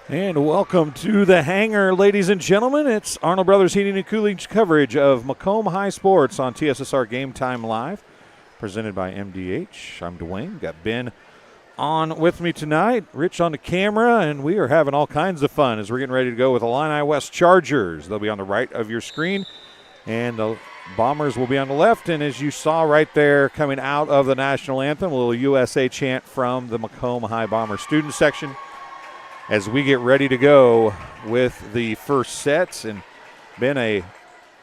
And welcome to the hangar, ladies and gentlemen. It's Arnold Brothers Heating and Cooling coverage of Macomb High Sports on TSSR Game Time Live, presented by MDH. I'm Dwayne. Got Ben on with me tonight, Rich on the camera, and we are having all kinds of fun as we're getting ready to go with the Illini West Chargers. They'll be on the right of your screen, and the Bombers will be on the left. And as you saw right there coming out of the national anthem, a little USA chant from the Macomb High Bomber student section as we get ready to go with the first sets, and been a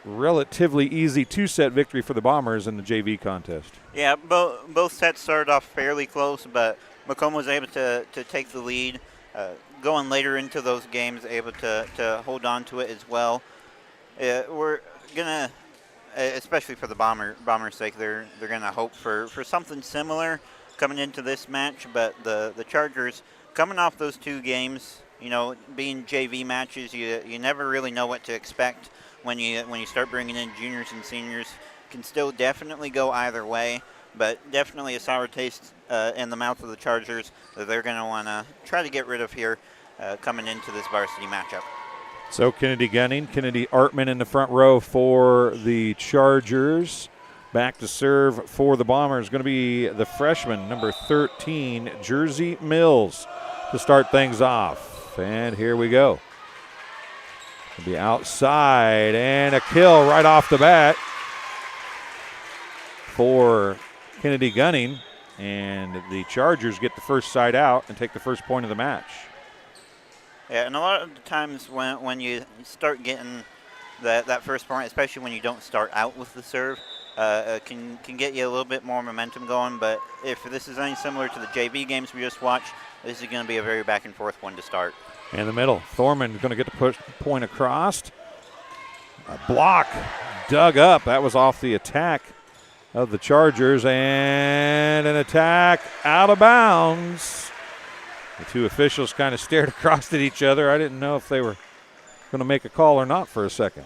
relatively easy two-set victory for the Bombers in the JV contest. Yeah, both sets started off fairly close, but Macomb was able to take the lead. Going later into those games, able to hold on to it as well. We're gonna, especially for the Bombers' sake, they're gonna hope for something similar coming into this match. But the Chargers, coming off those two games, you know, being JV matches, you never really know what to expect when you start bringing in juniors and seniors. Can still definitely go either way, but definitely a sour taste in the mouth of the Chargers that they're going to want to try to get rid of here coming into this varsity matchup. So Kennedy Gunning, Kennedy Artman in the front row for the Chargers. Back to serve for the Bombers going to be the freshman, number 13, Jersey Mills, to start things off. And here we go. It'll be outside, and a kill right off the bat for Kennedy Gunning. And the Chargers get the first side out and take the first point of the match. Yeah, and a lot of the times when you start getting that first point, especially when you don't start out with the serve, can get you a little bit more momentum going. But if this is any similar to the JV games we just watched, this is going to be a very back and forth one to start. In the middle, Thorman going to get the push point across. A block dug up. That was off the attack of the Chargers, and an attack out of bounds. The two officials kind of stared across at each other. I didn't know if they were going to make a call or not for a second.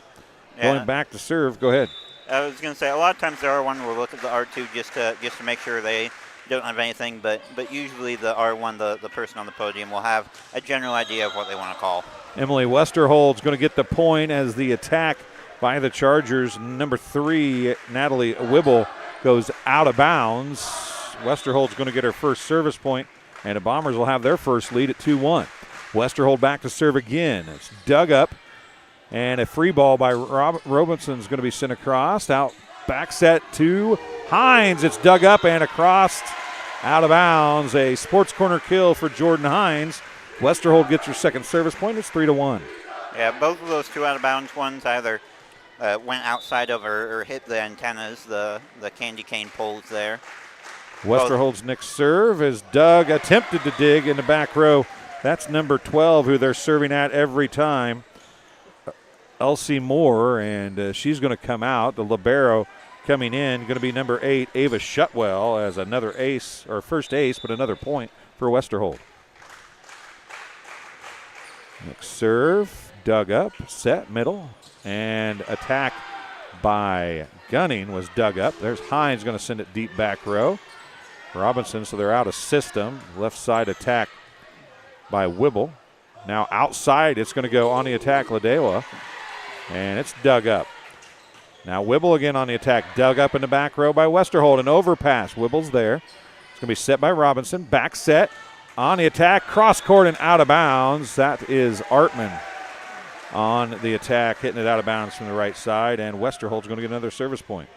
Yeah. Going back to serve. Go ahead. I was going to say, a lot of times the R1 will look at the R2 just to make sure they don't have anything, but usually the R1, the person on the podium, will have a general idea of what they want to call. Emily Westerhold's going to get the point as the attack by the Chargers. Number 3, Natalie Wibble, goes out of bounds. Westerhold's going to get her first service point, and the Bombers will have their first lead at 2-1. Westerhold back to serve again. It's dug up, and a free ball by Robinson is going to be sent across. Out back set to Hines. It's dug up and across, out of bounds. A sports corner kill for Jordan Hines. Westerhold gets her second service point. It's 3-1. Yeah, both of those two out of bounds ones either went outside of or hit the antennas, the candy cane poles there. Westerhold's next serve is dug, attempted to dig in the back row. That's number 12, who they're serving at every time, Elsie Moore, and she's going to come out. The libero coming in, going to be number 8, Ava Shutwell, as another ace, or first ace, but another point for Westerhold. Next serve, dug up, set, middle, and attack by Gunning was dug up. There's Hines going to send it deep back row. Robinson, so they're out of system. Left side attack by Wibble. Now outside, it's going to go on the attack, Ladewa, and it's dug up. Now Wibble again on the attack, dug up in the back row by Westerhold. An overpass, Wibble's there. It's going to be set by Robinson. Back set on the attack, cross court and out of bounds. That is Artman on the attack, hitting it out of bounds from the right side, and Westerhold's going to get another service point.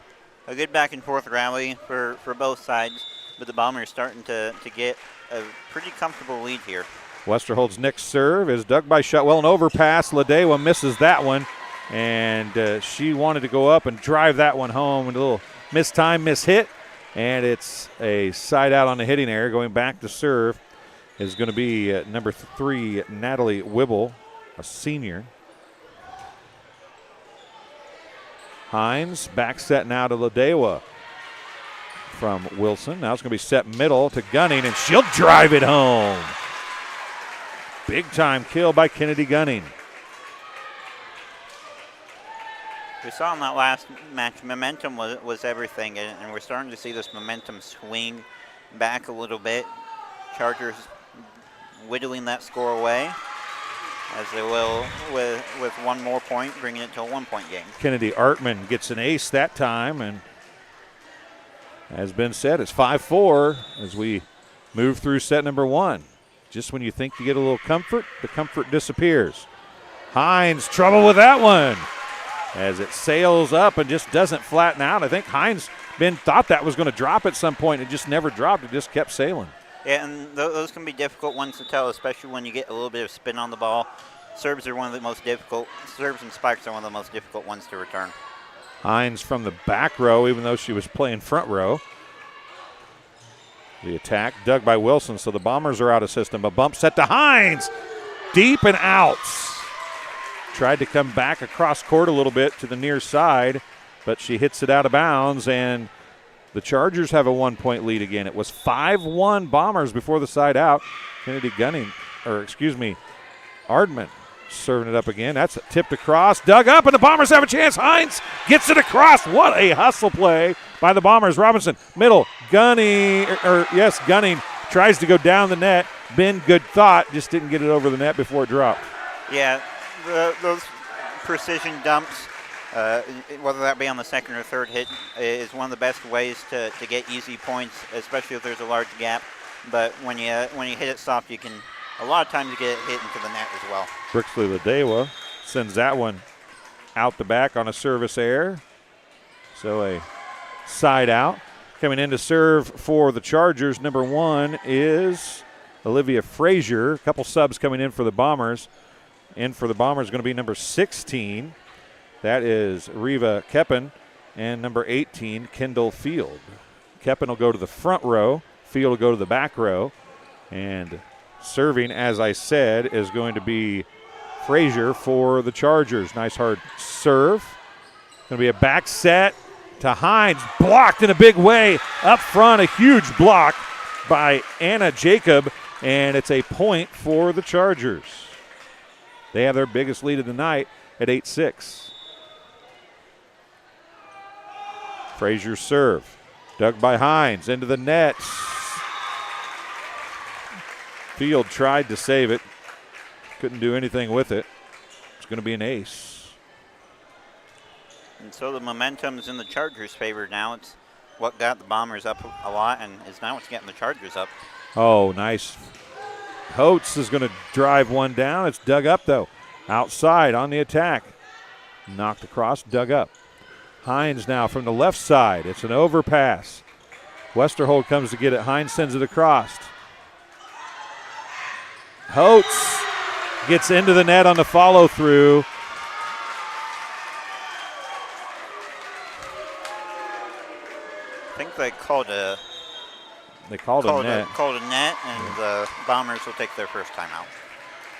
A good back and forth rally for both sides, but the Bombers starting to get a pretty comfortable lead here. Westerhold's next serve is dug by Shotwell. An overpass. Ladewa misses that one, and she wanted to go up and drive that one home. And a little mistime, mishit, and it's a side out on the hitting area. Going back to serve is going to be number 3, Natalie Wibble, a senior. Hines, back set now to Ladewa from Wilson. Now it's going to be set middle to Gunning, and she'll drive it home. Big time kill by Kennedy Gunning. We saw in that last match, momentum was everything, and we're starting to see this momentum swing back a little bit. Chargers whittling that score away. as they will with one more point, bringing it to a 1-point game. Kennedy Artman gets an ace that time, and as Ben said, it's 5-4 as we move through set number 1. Just when you think you get a little comfort, the comfort disappears. Hines, trouble with that one as it sails up and just doesn't flatten out. I think Hines, Ben, thought that was going to drop at some point. It just never dropped. It just kept sailing. Yeah, and those can be difficult ones to tell, especially when you get a little bit of spin on the ball. Serves are one of the most difficult. Serves and spikes are one of the most difficult ones to return. Hines from the back row, even though she was playing front row. The attack dug by Wilson, so the Bombers are out of system. A bump set to Hines. Deep and out. Tried to come back across court a little bit to the near side, but she hits it out of bounds, and the Chargers have a 1-point lead again. It was 5-1 Bombers before the side out. Ardman serving it up again. That's tipped across, dug up, and the Bombers have a chance. Hines gets it across. What a hustle play by the Bombers. Robinson, middle, Gunning tries to go down the net. Ben, good thought, just didn't get it over the net before it dropped. Yeah, those precision dumps, whether that be on the second or third hit, is one of the best ways to get easy points, especially if there's a large gap. But when you hit it soft, you can a lot of times get it hit into the net as well. Brixley Ladewa sends that one out the back on a service error. So a side out. Coming in to serve for the Chargers, number 1 is Olivia Frazier. A couple subs coming in for the Bombers. In for the Bombers is going to be number 16. That is Reva Keppen. And number 18, Kendall Field. Keppen will go to the front row. Field will go to the back row. And serving, as I said, is going to be Frazier for the Chargers. Nice hard serve. Going to be a back set to Hines. Blocked in a big way. Up front, a huge block by Anna Jacob. And it's a point for the Chargers. They have their biggest lead of the night at 8-6. Frazier's serve. Dug by Hines into the net. Field tried to save it. Couldn't do anything with it. It's going to be an ace. And so the momentum's in the Chargers' favor now. It's what got the Bombers up a lot, and is now what's getting the Chargers up. Oh, nice. Holtz is going to drive one down. It's dug up, though. Outside on the attack. Knocked across, dug up. Hines now from the left side. It's an overpass. Westerhold comes to get it. Hines sends it across. Holtz gets into the net on the follow-through. I think they called a net. Called a net, and the Bombers will take their first timeout.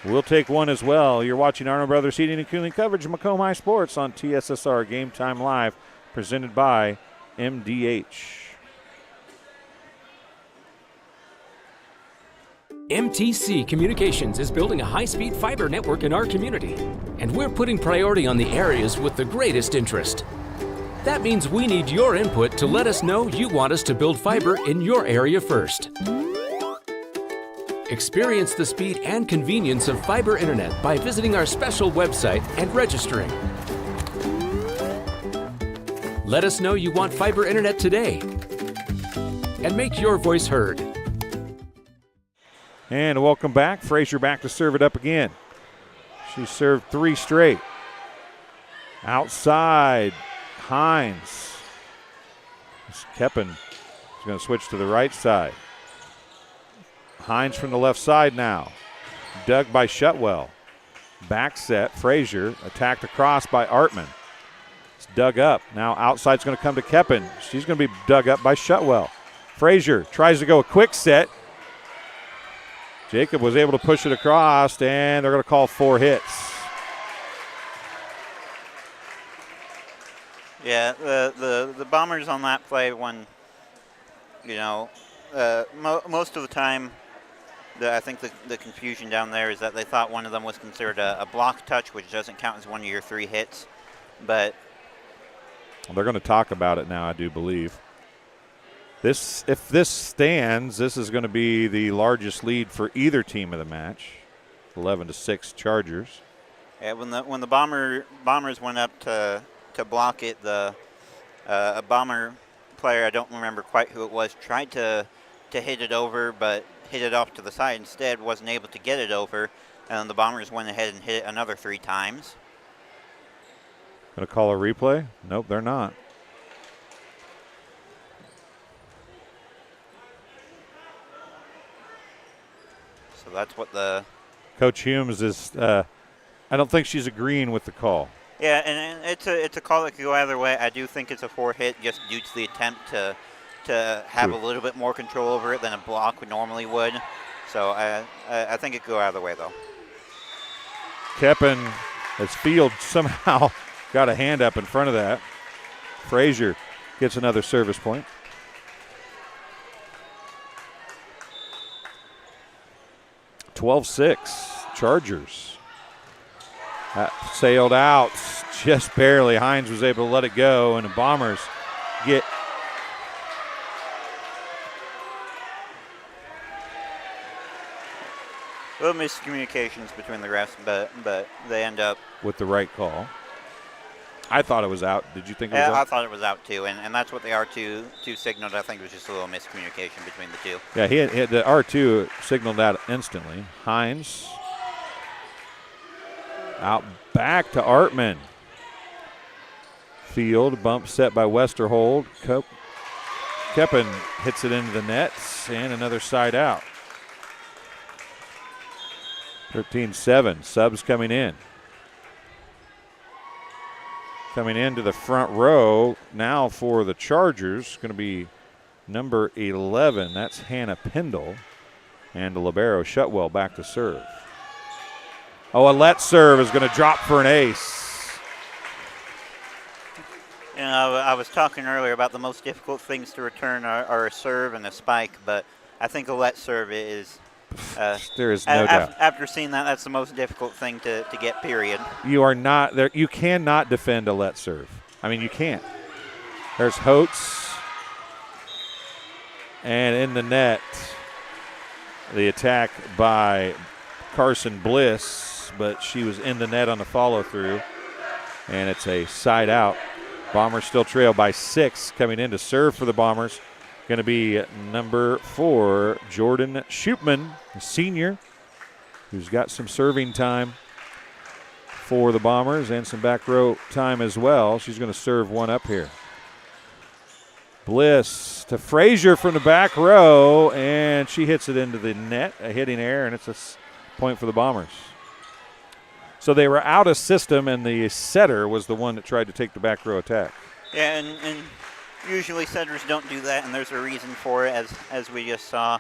We'll take one as well. You're watching Arnold Brothers Heating and Cooling coverage of Macomb High Sports on TSSR Game Time Live, presented by MDH. MTC Communications is building a high-speed fiber network in our community, and we're putting priority on the areas with the greatest interest. That means we need your input to let us know you want us to build fiber in your area first. Experience the speed and convenience of fiber internet by visiting our special website and registering. Let us know you want fiber internet today and make your voice heard. And welcome back. Frazier back to serve it up again. She served 3 straight. Outside, Hines. Keppen is going to switch to the right side. Hines from the left side now. Dug by Shutwell. Back set, Frazier. Attacked across by Artman. It's dug up. Now outside's going to come to Keppen. She's going to be dug up by Shutwell. Frazier tries to go a quick set. Jacob was able to push it across, and they're going to call 4 hits. Yeah, the Bombers on that play, when, most of the time, I think the confusion down there is that they thought one of them was considered a block touch, which doesn't count as one of your 3 hits. But they're going to talk about it now, I do believe. If this stands, this is going to be the largest lead for either team of the match. 11-6 Chargers. Yeah, when the Bombers went up to block it, a Bomber player, I don't remember quite who it was, tried to hit it over, but hit it off to the side instead, wasn't able to get it over, and the Bombers went ahead and hit it another 3 times. Going to call a replay? Nope, they're not. So that's what the Coach Humes is. I don't think she's agreeing with the call. Yeah, and it's a call that could go either way. I do think it's a 4-hit just due to the attempt to have a little bit more control over it than a block normally would. So I think it could go either way though. Keppen, as Field somehow got a hand up in front of that. Frazier gets another service point. (12-6) Chargers. That sailed out just barely. Hines was able to let it go, and the Bombers get little miscommunications between the refs, but they end up with the right call. I thought it was out. Did you think it was out? I thought it was out too, and that's what the R2 signaled. I think it was just a little miscommunication between the two. Yeah, he had the R2 signaled out instantly. Hines out back to Artman. Field bump set by Westerhold. Keppen hits it into the nets and another side out. 13-7. Subs coming in. Coming into the front row now for the Chargers, going to be number 11. That's Hannah Pendle. And the libero Shutwell back to serve. Oh, a let serve is going to drop for an ace. You know, I was talking earlier about the most difficult things to return are a serve and a spike, but I think a let serve is. There is no doubt. After seeing that, that's the most difficult thing to get, period. You are not there. You cannot defend a let serve. I mean, you can't. There's Holtz. And in the net, the attack by Carson Bliss, but she was in the net on the follow through. And it's a side out. Bombers still trail by 6 coming in to serve for the Bombers. Going to be number 4, Jordan Schupman, a senior, who's got some serving time for the Bombers and some back row time as well. She's going to serve one up here. Bliss to Frazier from the back row, and she hits it into the net, a hitting error, and it's a point for the Bombers. So they were out of system, and the setter was the one that tried to take the back row attack. Yeah, and usually setters don't do that, and there's a reason for it, as we just saw.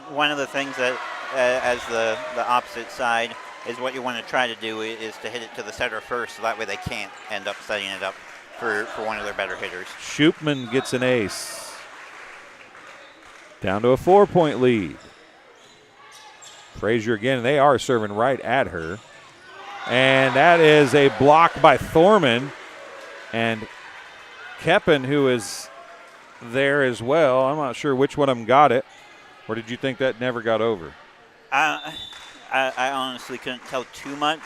One of the things that, as the opposite side, is what you want to try to do is to hit it to the setter first, so that way they can't end up setting it up for one of their better hitters. Schupman gets an ace. Down to a 4-point lead. Frazier again, they are serving right at her. And that is a block by Thorman. And Keppen, who is there as well. I'm not sure which one of them got it. Or did you think that never got over? I honestly couldn't tell too much.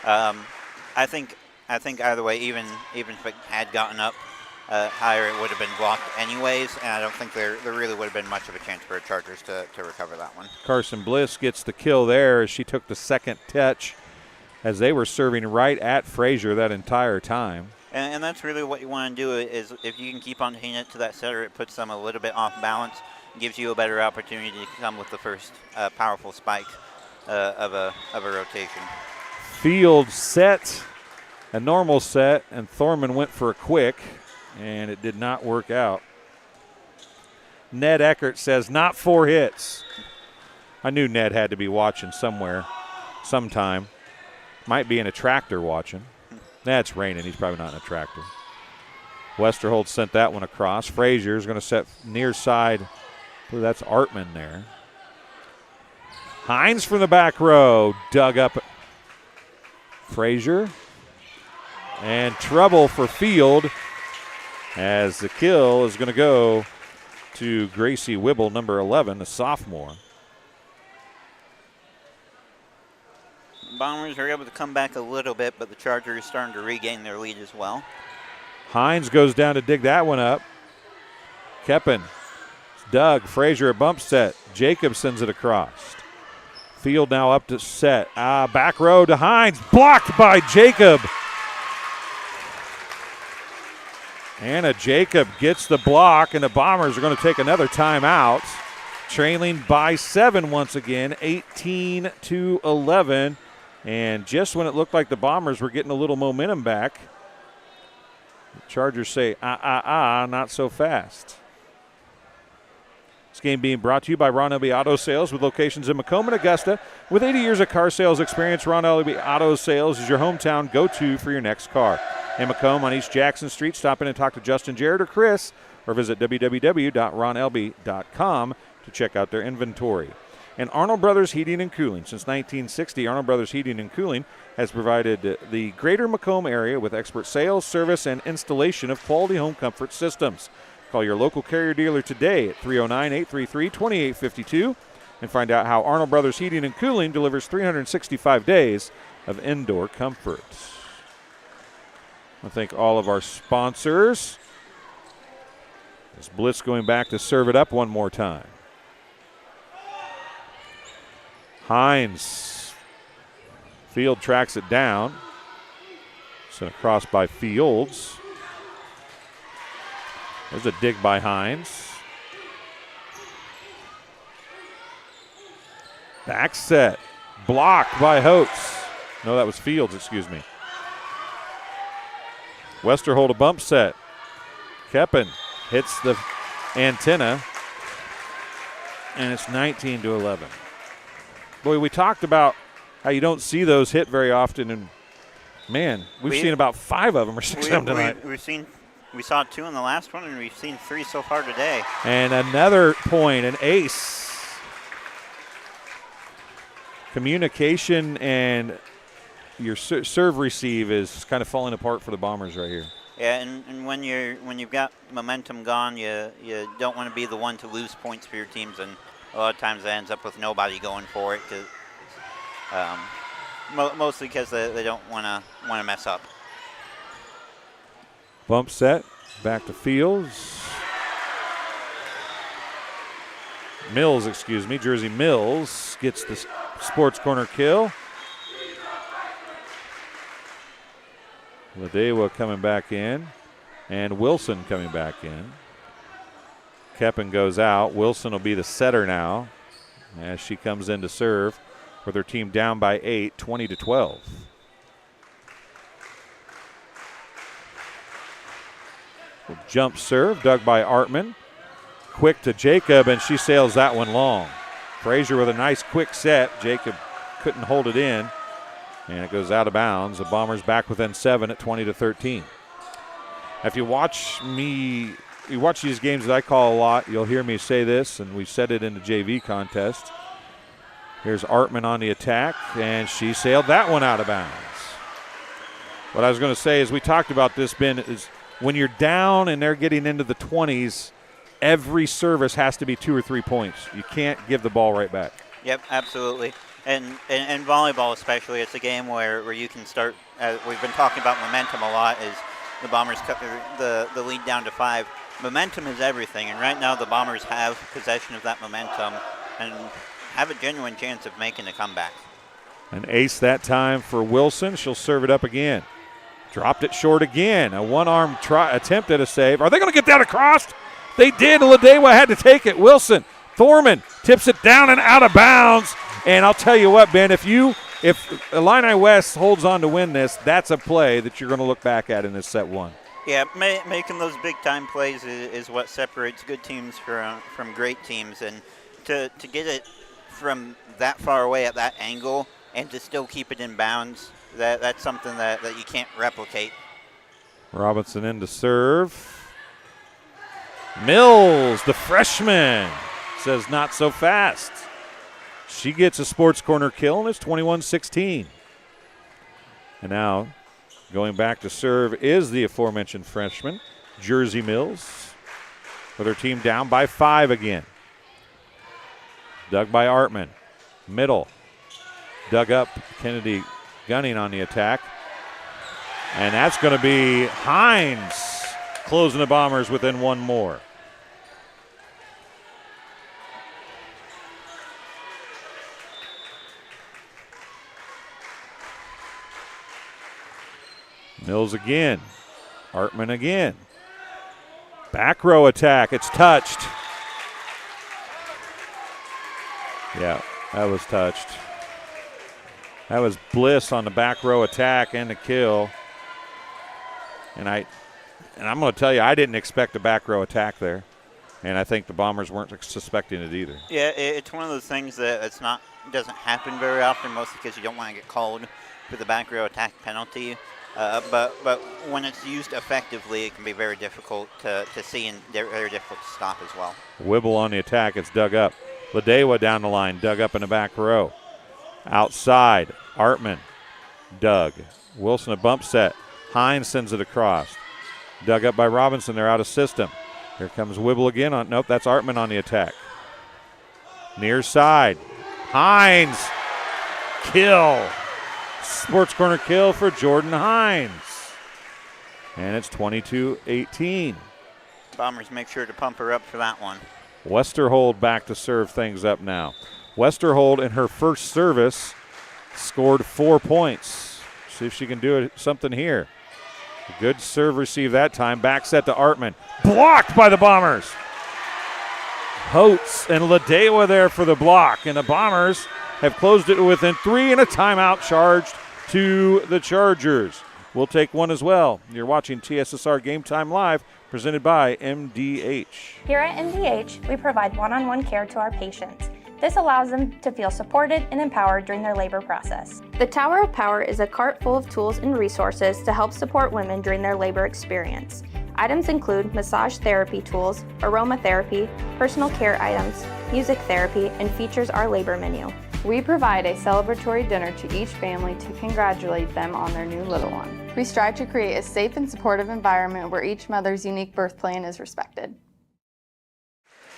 I think either way, even if it had gotten up higher, it would have been blocked anyways, and I don't think there really would have been much of a chance for the Chargers to recover that one. Carson Bliss gets the kill there as she took the second touch as they were serving right at Frazier that entire time. And that's really what you want to do is if you can keep on hitting it to that setter, it puts them a little bit off balance, gives you a better opportunity to come with the first powerful spike of a rotation. Field set, a normal set, and Thorman went for a quick, and it did not work out. Ned Eckert says, not 4 hits. I knew Ned had to be watching somewhere, sometime. Might be in a tractor watching. That's raining. He's probably not in a tractor. Westerhold sent that one across. Frazier's going to set near side. Ooh, that's Artman there. Hines from the back row. Dug up Frazier. And trouble for Field as the kill is going to go to Gracie Wibble, number 11, the sophomore. Bombers are able to come back a little bit, but the Chargers are starting to regain their lead as well. Hines goes down to dig that one up. Keppen, Doug, Frazier a bump set. Jacob sends it across. Field now up to set. Back row to Hines, blocked by Jacob. Anna Jacob gets the block, and the Bombers are going to take another timeout. Trailing by 7 once again, 18-11. And just when it looked like the Bombers were getting a little momentum back, the Chargers say, not so fast. This game being brought to you by Ron Elby Auto Sales with locations in Macomb and Augusta. With 80 years of car sales experience, Ron Elby Auto Sales is your hometown go-to for your next car. In Macomb on East Jackson Street, stop in and talk to Justin, Jared, or Chris, or visit www.ronelby.com to check out their inventory. And Arnold Brothers Heating and Cooling. Since 1960, Arnold Brothers Heating and Cooling has provided the greater Macomb area with expert sales, service, and installation of quality home comfort systems. Call your local Carrier dealer today at 309-833-2852 and find out how Arnold Brothers Heating and Cooling delivers 365 days of indoor comfort. I thank all of our sponsors. As Blitz going back to serve it up one more time. Hines. Field tracks it down. Sent across by Fields. There's a dig by Hines. Back set. Blocked by Holtz. No, that was Fields, excuse me. Westerholt a bump set. Keppen hits the antenna. And it's 19-11. Boy, we talked about how you don't see those hit very often. And, man, we've seen about 5 of them or 6 of them tonight. We saw 2 in the last one, and we've seen 3 so far today. And another point, an ace. Communication and your serve receive is kind of falling apart for the Bombers right here. Yeah, and when you've got momentum gone, you don't want to be the one to lose points for your teams, and a lot of times that ends up with nobody going for it, mostly because they don't want to mess up. Bump set, back to Fields. Mills, excuse me, Jersey Mills gets the sports corner kill. Ladewa coming back in, and Wilson coming back in. Keppen goes out. Wilson will be the setter now as she comes in to serve with her team down by 8, 20-12. Jump serve, dug by Artman. Quick to Jacob, and she sails that one long. Frazier with a nice quick set. Jacob couldn't hold it in, and it goes out of bounds. The Bombers back within 7 at 20-13. If you watch these games that I call a lot, you'll hear me say this, and we said it in the JV contest. Here's Artman on the attack, and she sailed that one out of bounds. What I was going to say is we talked about this, Ben, is when you're down and they're getting into the 20s, every service has to be 2 or 3 points. You can't give the ball right back. Yep, absolutely. And volleyball especially, it's a game where you can start, we've been talking about momentum a lot, is the Bombers cut the lead down to 5. Momentum is everything, and right now the Bombers have possession of that momentum and have a genuine chance of making a comeback. An ace that time for Wilson. She'll serve it up again. Dropped it short again. A one-arm attempt at a save. Are they going to get that across? They did. Ladewa had to take it. Wilson, Thorman tips it down and out of bounds. And I'll tell you what, Ben, if Illini West holds on to win this, that's a play that you're going to look back at in this set 1. Yeah, making those big-time plays is what separates good teams from great teams. And to get it from that far away at that angle and to still keep it in bounds, that's something that you can't replicate. Robinson in to serve. Mills, the freshman, says not so fast. She gets a sports corner kill, and it's 21-16. And now going back to serve is the aforementioned freshman, Jersey Mills, with her team down by 5 again. Dug by Artman. Middle. dug up. Kennedy Gunning on the attack. And that's going to be Hines closing the Bombers within one more. Mills again. Artman again. Back row attack. It's touched. Yeah, that was touched. That was Bliss on the back row attack and the kill. And I'm going to tell you, I didn't expect a back row attack there. And I think the Bombers weren't suspecting it either. Yeah, it's one of those things that doesn't happen very often, mostly because you don't want to get called for the back row attack penalty. But when it's used effectively, it can be very difficult to see and very difficult to stop as well. Wibble on the attack. It's dug up. Ladewa down the line, dug up in the back row. Outside, Artman, dug. Wilson a bump set. Hines sends it across. Dug up by Robinson. They're out of system. Here comes Wibble again. Nope, that's Artman on the attack. Near side. Hines. Kill. Sports Corner kill for Jordan Hines. And it's 22-18. Bombers make sure to pump her up for that one. Westerhold back to serve things up now. Westerhold in her first service scored 4 points. See if she can do something here. Good serve receive that time. Back set to Artman. Blocked by the Bombers. Holtz and Ladewa there for the block. And the Bombers have closed it within 3 and a timeout charged to the Chargers. We'll take one as well. You're watching TSSR Game Time Live, presented by MDH. Here at MDH, we provide one-on-one care to our patients. This allows them to feel supported and empowered during their labor process. The Tower of Power is a cart full of tools and resources to help support women during their labor experience. Items include massage therapy tools, aromatherapy, personal care items, music therapy, and features our labor menu. We provide a celebratory dinner to each family to congratulate them on their new little one. We strive to create a safe and supportive environment where each mother's unique birth plan is respected.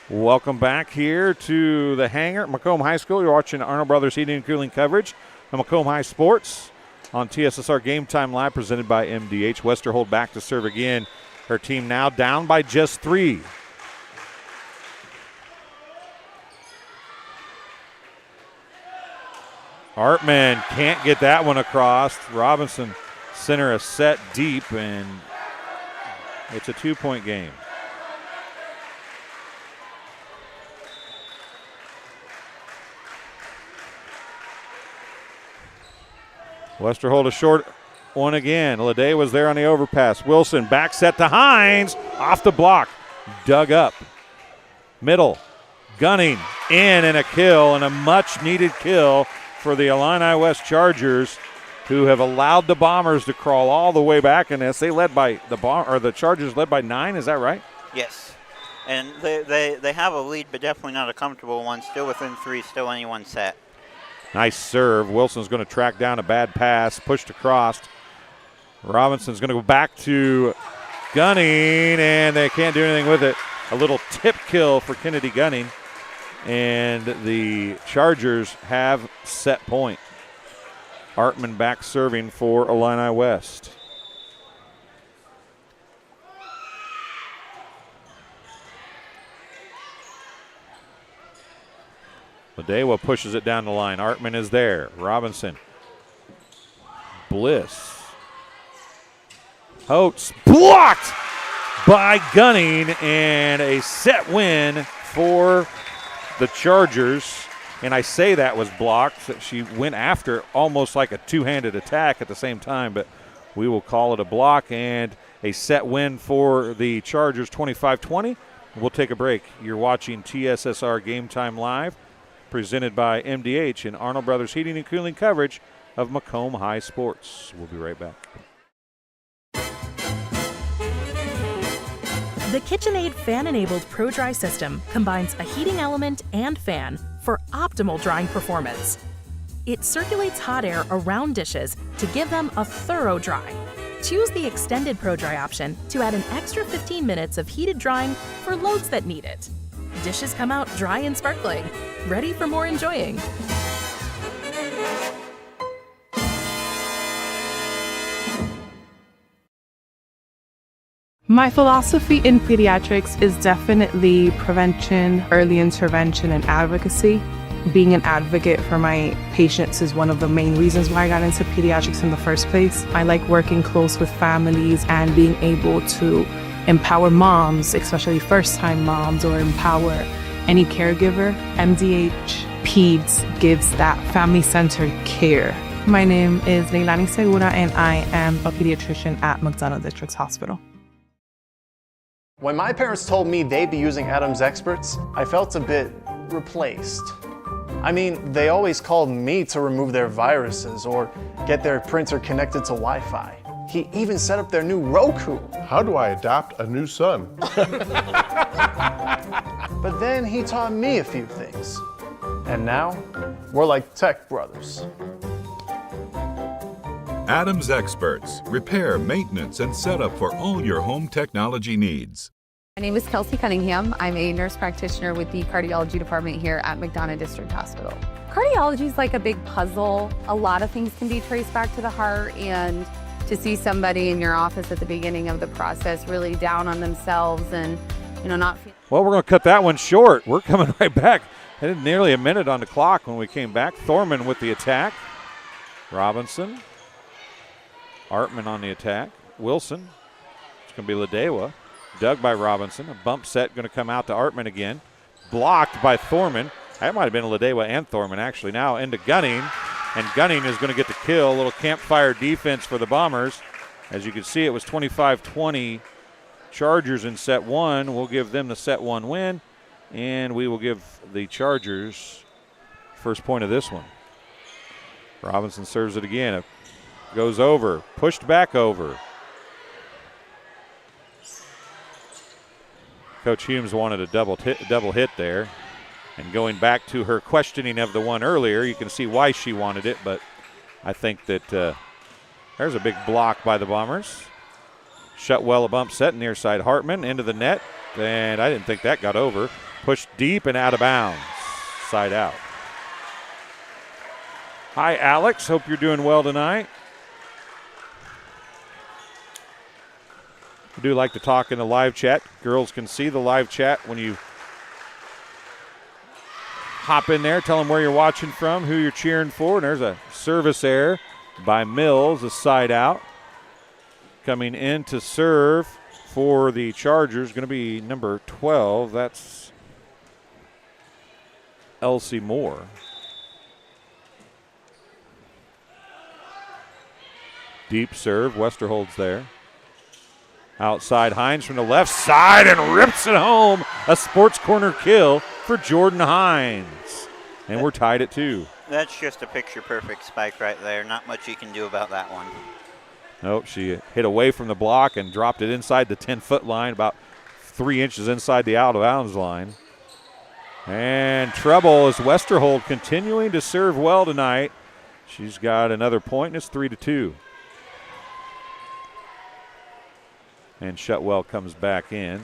Welcome back here to the hangar at Macomb High School. You're watching Arnold Brothers Heating and Cooling coverage of Macomb High Sports on TSSR Game Time Live, presented by MDH. Westerhold back to serve again. Her team now down by just 3. Artman can't get that one across. Robinson center a set deep, and it's a 2-point game. Westerhold a short one again. Lede was there on the overpass. Wilson back set to Hines. Off the block. Dug up. Middle. Gunning in and a kill, and a much-needed kill for the Illini West Chargers, who have allowed the Bombers to crawl all the way back in this. They led by the Chargers led by 9. Is that right? Yes, and they have a lead, but definitely not a comfortable one. Still within 3, still anyone set. Nice serve. Wilson's going to track down a bad pass, pushed across. Robinson's going to go back to Gunning, and they can't do anything with it. A little tip kill for Kennedy Gunning, and the Chargers have set point. Artman back serving for Illini West. Ladewa pushes it down the line. Artman is there. Robinson. Bliss. Holtz blocked by Gunning, and a set win for the Chargers. And I say that was blocked. She went after almost like a two-handed attack at the same time, but we will call it a block and a set win for the Chargers, 25-20. We'll take a break. You're watching TSSR Game Time Live, presented by MDH and Arnold Brothers Heating and Cooling coverage of Macomb High Sports. We'll be right back. The KitchenAid fan-enabled Pro Dry system combines a heating element and fan for optimal drying performance. It circulates hot air around dishes to give them a thorough dry. Choose the extended Pro Dry option to add an extra 15 minutes of heated drying for loads that need it. Dishes come out dry and sparkling, ready for more enjoying. My philosophy in pediatrics is definitely prevention, early intervention, and advocacy. Being an advocate for my patients is one of the main reasons why I got into pediatrics in the first place. I like working close with families and being able to empower moms, especially first-time moms, or empower any caregiver. MDH Peds gives that family-centered care. My name is Leilani Segura, and I am a pediatrician at McDonough Districts Hospital. When my parents told me they'd be using Adam's Experts, I felt a bit replaced. I mean, they always called me to remove their viruses or get their printer connected to Wi-Fi. He even set up their new Roku. How do I adopt a new son? But then he taught me a few things. And now, we're like tech brothers. Adam's Experts. Repair, maintenance, and setup for all your home technology needs. My name is Kelsey Cunningham. I'm a nurse practitioner with the cardiology department here at McDonough District Hospital. Cardiology is like a big puzzle. A lot of things can be traced back to the heart, and to see somebody in your office at the beginning of the process really down on themselves and, not feel. Well, we're going to cut that one short. We're coming right back. I had nearly a minute on the clock when we came back. Thorman with the attack. Robinson. Artman on the attack. Wilson. It's going to be Ladewa. Dug by Robinson. A bump set going to come out to Artman again. Blocked by Thorman. That might have been Ladewa and Thorman, actually. Now into Gunning. And Gunning is going to get the kill. A little campfire defense for the Bombers. As you can see, it was 25-20 Chargers in set one. We'll give them the set one win. And we will give the Chargers first point of this one. Robinson serves it again. It goes over. Pushed back over. Coach Humes wanted a double hit there. And going back to her questioning of the one earlier, you can see why she wanted it, but I think that there's a big block by the Bombers. Shutwell a bump set near side Hartman into the net, and I didn't think that got over. Pushed deep and out of bounds. Side out. Hi, Alex. Hope you're doing well tonight. We do like to talk in the live chat. Girls can see the live chat when you hop in there. Tell them where you're watching from, who you're cheering for. And there's a service error by Mills, a side out. Coming in to serve for the Chargers, going to be number 12. That's Elsie Moore. Deep serve. Westerhold's there. Outside Hines from the left side and rips it home. A sports corner kill for Jordan Hines. And we're tied at 2. That's just a picture-perfect spike right there. Not much you can do about that one. Nope, she hit away from the block and dropped it inside the 10-foot line, about 3 inches inside the out-of-bounds line. And trouble as Westerhold continuing to serve well tonight. She's got another point, and it's 3-2. And Shutwell comes back in.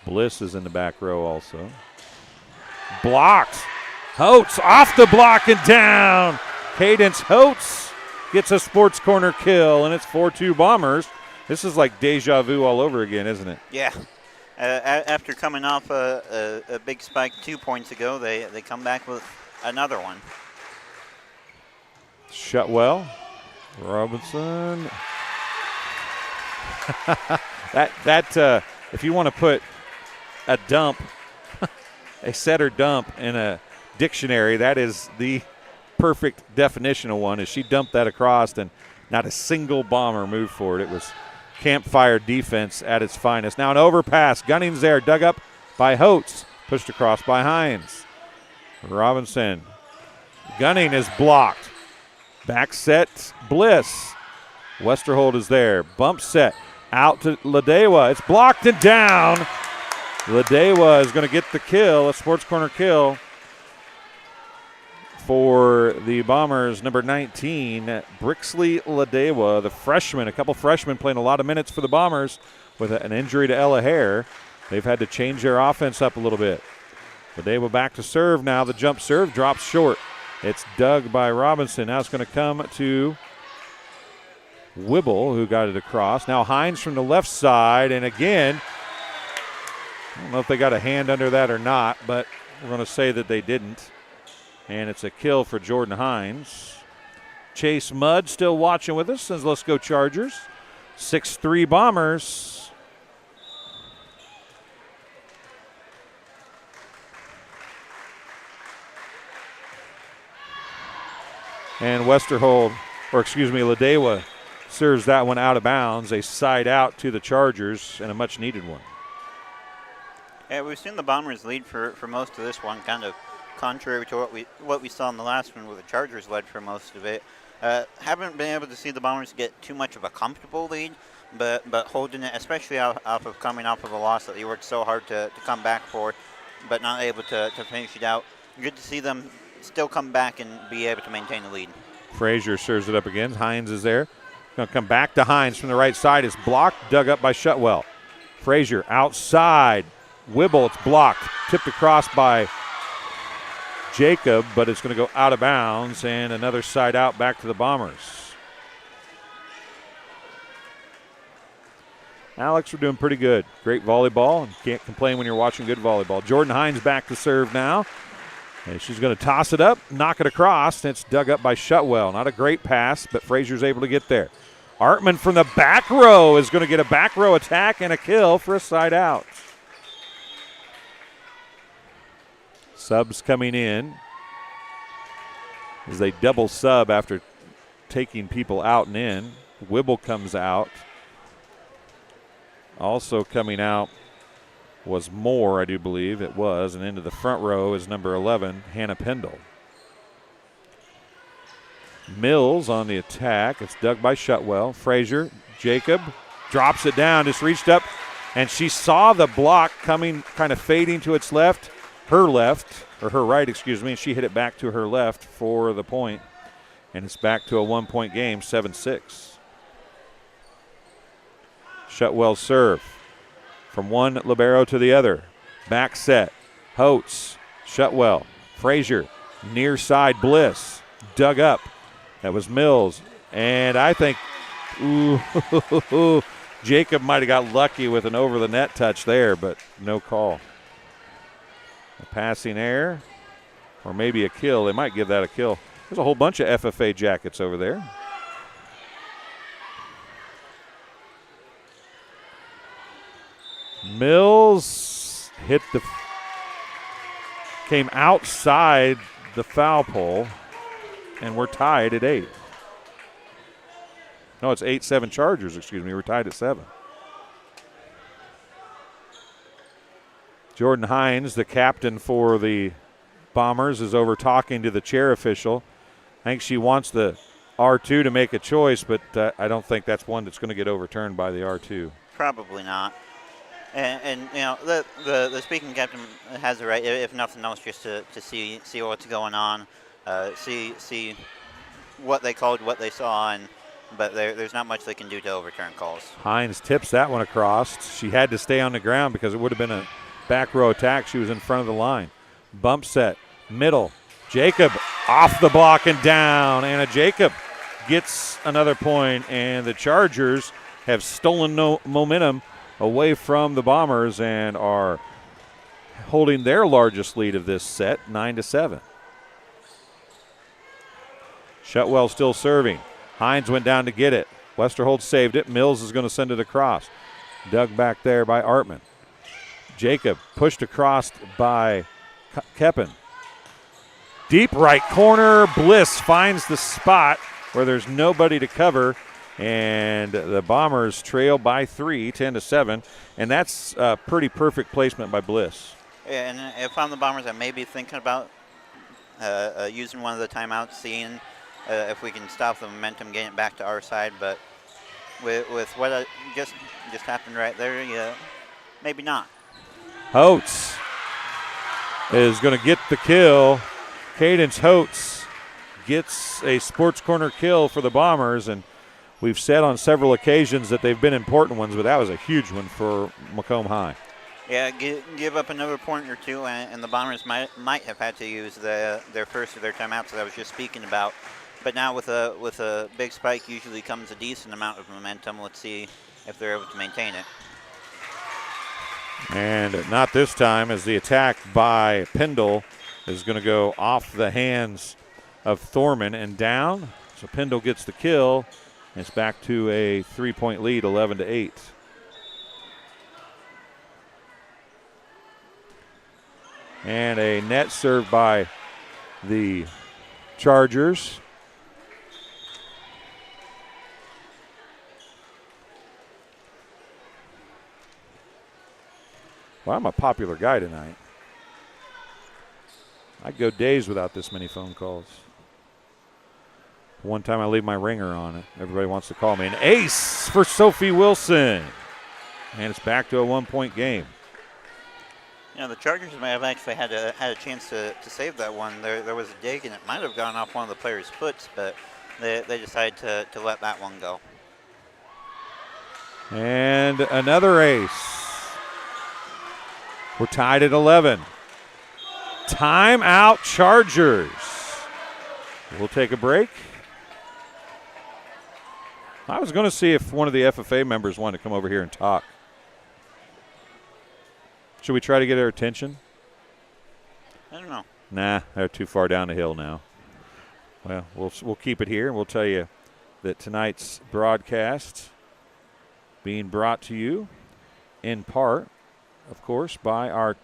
Bliss is in the back row also. Blocked. Holtz off the block and down. Cadence Holtz gets a sports corner kill, and it's 4-2 Bombers. This is like deja vu all over again, isn't it? Yeah. After coming off a big spike 2 points ago, they come back with another one. Shutwell. Robinson. that if you want to put a dump, a setter dump in a dictionary, that is the perfect definition of one. Is she dumped that across and not a single Bomber moved forward. It was campfire defense at its finest. Now an overpass. Gunning's there, dug up by Holtz. Pushed across by Hines. Robinson. Gunning is blocked. Back set, Bliss. Westerhold is there. Bump set out to Ladewa. It's blocked and down. Ladewa is going to get the kill, a sports corner kill for the Bombers, number 19, Brixley Ladewa, the freshman. A couple freshmen playing a lot of minutes for the Bombers with an injury to Ella Hare. They've had to change their offense up a little bit. Ladewa back to serve now. The jump serve drops short. It's dug by Robinson. Now it's going to come to Wibble, who got it across. Now Hines from the left side, and again, I don't know if they got a hand under that or not, but we're going to say that they didn't. And it's a kill for Jordan Hines. Chase Mudd still watching with us. Says, let's go Chargers. 6-3 Bombers. And Ladewa serves that one out of bounds. A side out to the Chargers and a much needed one. Yeah, we've seen the Bombers lead for most of this one, kind of contrary to what we saw in the last one where the Chargers led for most of it. Haven't been able to see the Bombers get too much of a comfortable lead, but holding it, especially coming off of a loss that they worked so hard to come back for, but not able to finish it out. Good to see them still come back and be able to maintain the lead. Frazier serves it up again. Hines is there. Going to come back to Hines from the right side. It's blocked, dug up by Shutwell. Frazier outside. Wibble, it's blocked. Tipped across by Jacob, but it's going to go out of bounds, and another side out back to the Bombers. Alex, we're doing pretty good. Great volleyball, and can't complain when you're watching good volleyball. Jordan Hines back to serve now. And she's going to toss it up, knock it across, and it's dug up by Shutwell. Not a great pass, but Frazier's able to get there. Artman from the back row is going to get a back row attack and a kill for a side out. Subs coming in as they double sub after taking people out and in. Wibble comes out. Also coming out was Moore, I do believe it was, and into the front row is number 11, Hannah Pendle. Mills on the attack. It's dug by Shutwell. Frazier, Jacob drops it down, just reached up, and she saw the block coming, kind of fading to its left, her right, and she hit it back to her left for the point, and it's back to a 1-point game, 7-6. Shutwell serve. From one libero to the other. Back set. Holtz. Shutwell. Frazier. Near side Bliss. Dug up. That was Mills. And I think Jacob might have got lucky with an over the net touch there, but no call. A passing error. Or maybe a kill. They might give that a kill. There's a whole bunch of FFA jackets over there. Mills came outside the foul pole, and we're tied at 8. No, it's 8-7 Chargers, We're tied at 7. Jordan Hines, the captain for the Bombers, is over talking to the chair official. I think she wants the R2 to make a choice, but I don't think that's one that's going to get overturned by the R2. Probably not. And you know, the speaking captain has the right, if nothing else, just to see what's going on, see what they called, what they saw, but there's not much they can do to overturn calls. Hines tips that one across. She had to stay on the ground because it would have been a back row attack. She was in front of the line. Bump set, middle. Jacob off the block and down. Anna Jacob gets another point, and the Chargers have stolen no momentum away from the Bombers and are holding their largest lead of this set, 9-7. Shutwell still serving. Hines went down to get it. Westerholt saved it. Mills is going to send it across. Dug back there by Artman. Jacob pushed across by Keppen. Deep right corner. Bliss finds the spot where there's nobody to cover. And the Bombers trail by 3, 10-7, and that's a pretty perfect placement by Bliss. Yeah, and if I'm the Bombers, I may be thinking about using one of the timeouts, seeing if we can stop the momentum, getting it back to our side. But with what just happened right there, yeah, maybe not. Holtz is going to get the kill. Cadence Holtz gets a Sports Corner kill for the Bombers, and we've said on several occasions that they've been important ones, but that was a huge one for Macomb High. Yeah, give up another point or two, and the Bombers might have had to use their first of their timeouts that I was just speaking about. But now with a big spike usually comes a decent amount of momentum. Let's see if they're able to maintain it. And not this time, as the attack by Pendle is going to go off the hands of Thorman and down. So Pendle gets the kill. It's back to a 3-point lead, 11-8. And a net serve by the Chargers. Well, I'm a popular guy tonight. I'd go days without this many phone calls. One time I leave my ringer on it. Everybody wants to call me. An ace for Sophie Wilson. And it's back to a 1-point game. The Chargers may have actually had a chance to save that one. There was a dig, and it might have gone off one of the players' foots, but they decided to let that one go. And another ace. We're tied at 11. Timeout Chargers. We'll take a break. I was going to see if one of the FFA members wanted to come over here and talk. Should we try to get their attention? I don't know. Nah, they're too far down the hill now. Well, we'll keep it here, and we'll tell you that tonight's broadcast being brought to you in part, of course, by our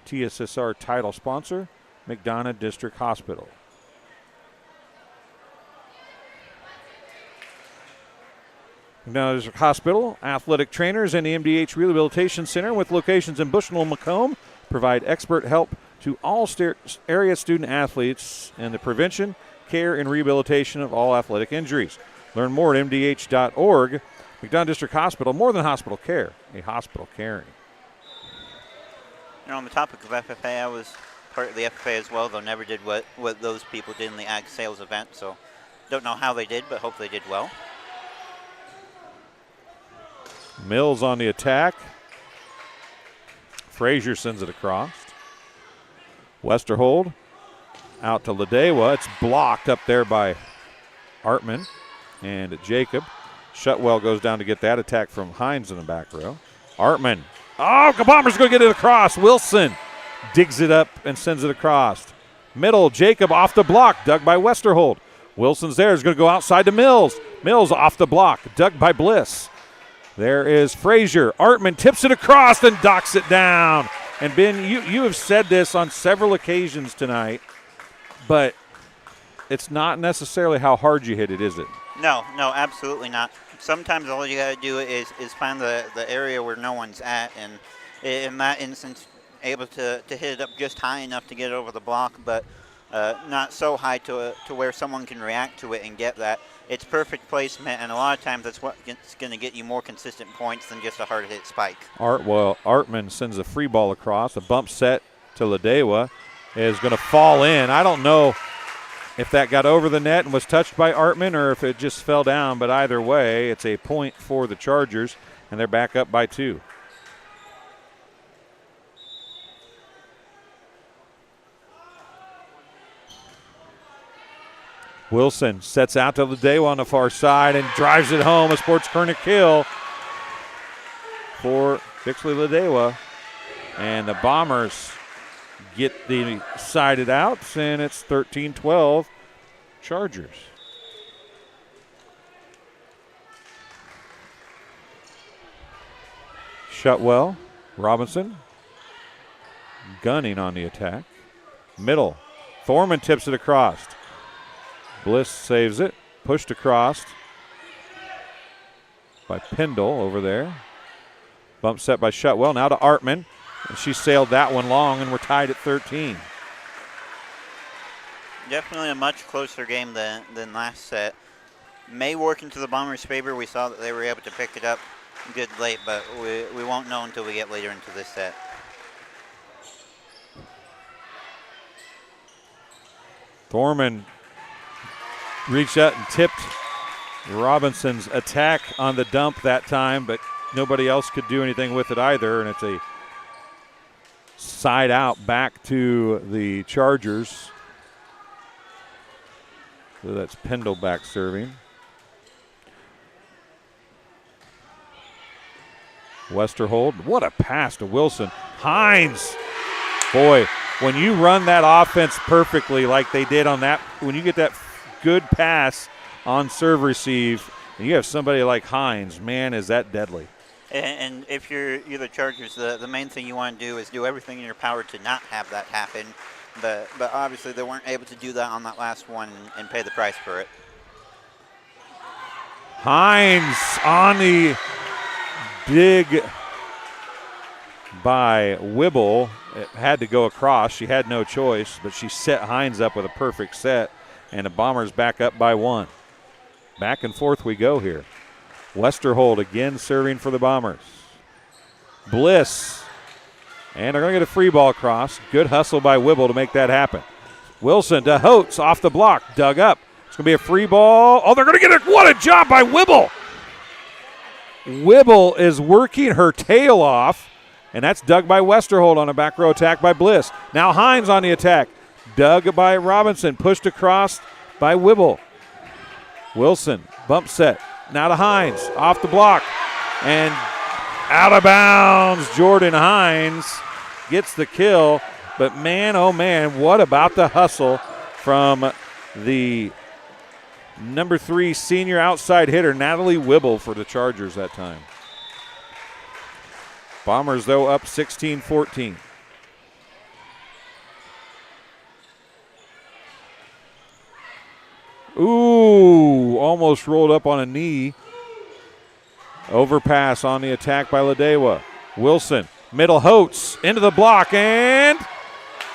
TSSR title sponsor, McDonough District Hospital. McDonough District Hospital, athletic trainers, and the MDH Rehabilitation Center with locations in Bushnell and Macomb provide expert help to all area student athletes in the prevention, care, and rehabilitation of all athletic injuries. Learn more at mdh.org. McDonough District Hospital, more than hospital care, a hospital caring. On the topic of FFA, I was part of the FFA as well, though never did what those people did in the ag sales event, so don't know how they did, but hope they did well. Mills on the attack. Frazier sends it across. Westerhold out to Ladewa. It's blocked up there by Artman and Jacob. Shutwell goes down to get that attack from Hines in the back row. Artman. Oh, the Bombers going to get it across. Wilson digs it up and sends it across. Middle, Jacob off the block, dug by Westerhold. Wilson's there, is going to go outside to Mills. Mills off the block, dug by Bliss. There is Frazier. Artman tips it across and docks it down. And Ben, you have said this on several occasions tonight, but it's not necessarily how hard you hit it, is it? No, absolutely not. Sometimes all you got to do is find the area where no one's at, and in that instance, able to hit it up just high enough to get over the block, but not so high to where someone can react to it and get that. It's perfect placement, and a lot of times that's what's going to get you more consistent points than just a hard-hit spike. Artman sends a free ball across. A bump set to Ladewa is going to fall in. I don't know if that got over the net and was touched by Artman or if it just fell down, but either way, it's a point for the Chargers, and they're back up by 2. Wilson sets out to Ladewa on the far side and drives it home. A sports corner kill for Bixley Ladewa. And the Bombers get the sided out, and it's 13-12 Chargers. Shutwell, Robinson, gunning on the attack. Middle, Thorman tips it across. Bliss saves it, pushed across by Pendle over there. Bump set by Shutwell, now to Artman. And she sailed that one long, and we're tied at 13. Definitely a much closer game than last set. May work into the Bombers' favor. We saw that they were able to pick it up good late, but we won't know until we get later into this set. Thorman reached out and tipped Robinson's attack on the dump that time, but nobody else could do anything with it either, and it's a side out back to the Chargers. So that's Pendle back serving. Westerhold, what a pass to Wilson. Hines, boy, when you run that offense perfectly like they did on that, when you get that good pass on serve receive, and you have somebody like Hines, man, is that deadly. And if you're the Chargers, the main thing you want to do is do everything in your power to not have that happen. But obviously they weren't able to do that on that last one and pay the price for it. Hines on the dig by Wibble. It had to go across. She had no choice, but she set Hines up with a perfect set, and the Bombers back up by 1. Back and forth we go here. Westerhold again serving for the Bombers. Bliss. And they're going to get a free ball cross. Good hustle by Wibble to make that happen. Wilson to Holtz off the block. Dug up. It's going to be a free ball. Oh, they're going to get it. What a job by Wibble. Wibble is working her tail off, and that's dug by Westerhold on a back row attack by Bliss. Now Hines on the attack. Dug by Robinson. Pushed across by Wibble. Wilson, bump set. Now to Hines, off the block. And out of bounds, Jordan Hines gets the kill. But man, oh man, what about the hustle from the number 3 senior outside hitter, Natalie Wibble, for the Chargers that time. Bombers, though, up 16-14. Ooh, almost rolled up on a knee. Overpass on the attack by Ladewa. Wilson, middle Holtz, into the block, and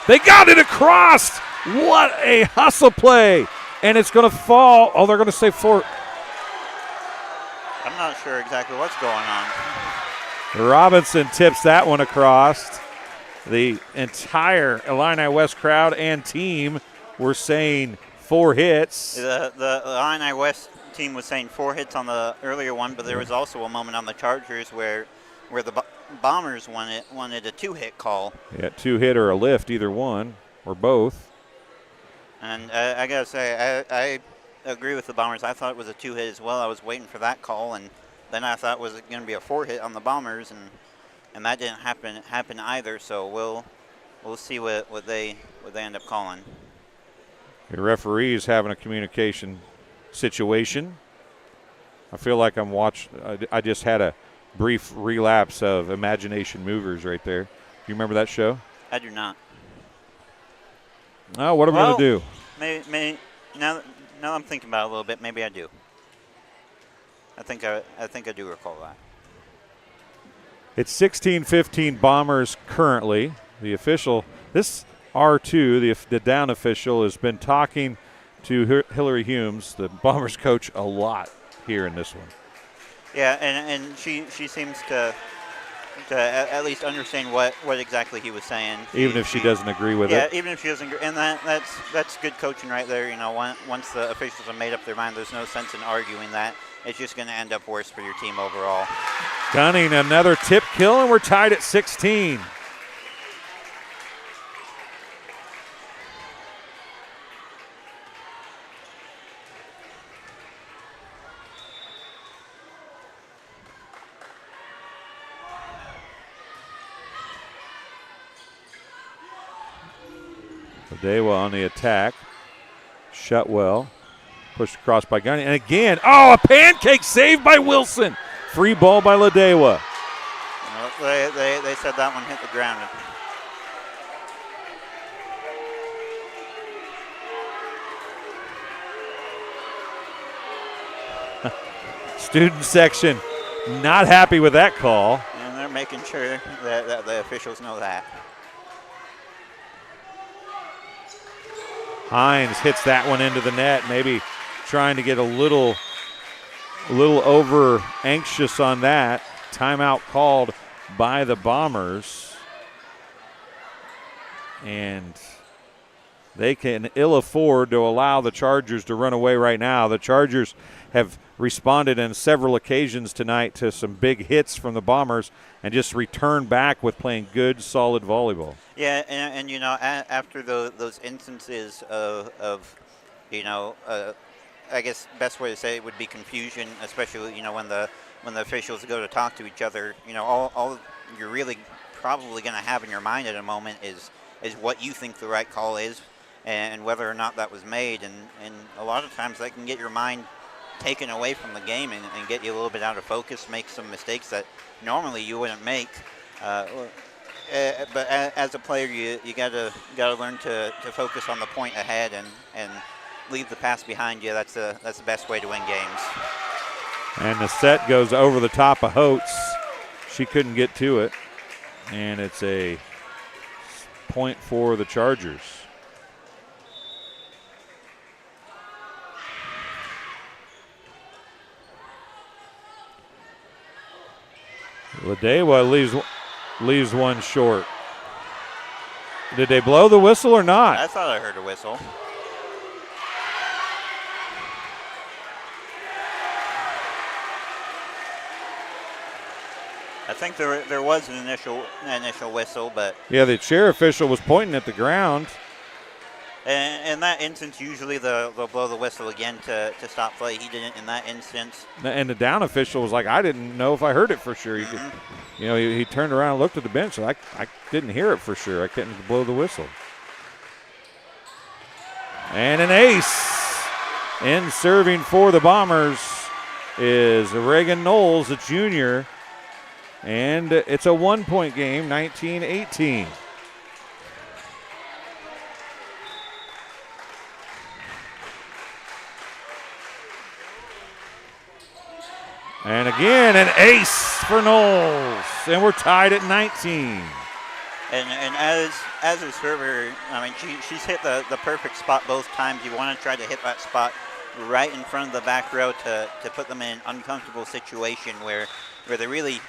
they got it across. What a hustle play. And it's going to fall. Oh, they're going to say four. I'm not sure exactly what's going on. Robinson tips that one across. The entire Illini West crowd and team were saying 4 hits. The Illini West team was saying 4 hits on the earlier one, but there was also a moment on the Chargers where the Bombers wanted a 2-hit call. Yeah, 2-hit or a lift, either one or both. And I got to say, I agree with the Bombers. I thought it was a 2-hit as well. I was waiting for that call, and then I thought it was going to be a 4-hit on the Bombers, and that didn't happen either. So we'll see what they end up calling. The referee is having a communication situation. I feel like I'm watching. I just had a brief relapse of Imagination Movers right there. Do you remember that show? I do not. Oh, what am I going to do? Maybe now I'm thinking about it a little bit. Maybe I do. I think I do recall that. It's 16-15 Bombers currently. The official, this R2, the down official, has been talking to Hillary Humes, the Bombers coach, a lot here in this one. Yeah, and she seems to at least understand what exactly he was saying. Even if she doesn't agree with it. Yeah, even if she doesn't agree. And that's good coaching right there. You know, once the officials have made up their mind, there's no sense in arguing that. It's just going to end up worse for your team overall. Gunning another tip kill, and we're tied at 16. Ladewa on the attack. Shutwell pushed across by Gunning. And again, a pancake save by Wilson. Free ball by Ladewa. They said that one hit the ground. Student section not happy with that call. And they're making sure that the officials know that. Hines hits that one into the net, maybe trying to get a little over anxious on that. Timeout called by the Bombers. And they can ill afford to allow the Chargers to run away right now. The Chargers have responded on several occasions tonight to some big hits from the Bombers and just returned back with playing good, solid volleyball. Yeah, and you know, after those instances of you know, I guess best way to say it would be confusion, especially, you know, when the officials go to talk to each other. You know, all you're really probably going to have in your mind at a moment is what you think the right call is, and whether or not that was made. And a lot of times that can get your mind taken away from the game and get you a little bit out of focus, make some mistakes that normally you wouldn't make. But as a player, you gotta learn to focus on the point ahead and leave the pass behind you. That's the best way to win games. And the set goes over the top of Holtz. She couldn't get to it, and it's a point for the Chargers. Ladewa leaves one short. Did they blow the whistle or not? I thought I heard a whistle. I think there was an initial whistle, but yeah, the chair official was pointing at the ground. And in that instance, usually they'll blow the whistle again to stop play. He didn't in that instance. And the down official was like, I didn't know if I heard it for sure. He turned around and looked at the bench. I didn't hear it for sure. I couldn't blow the whistle. And an ace in serving for the Bombers is Reagan Knowles, a junior. And it's a 1-point game, 19-18. And again, an ace for Knowles. And we're tied at 19. And as a server, I mean, she's hit the perfect spot both times. You want to try to hit that spot right in front of the back row to put them in an uncomfortable situation where they really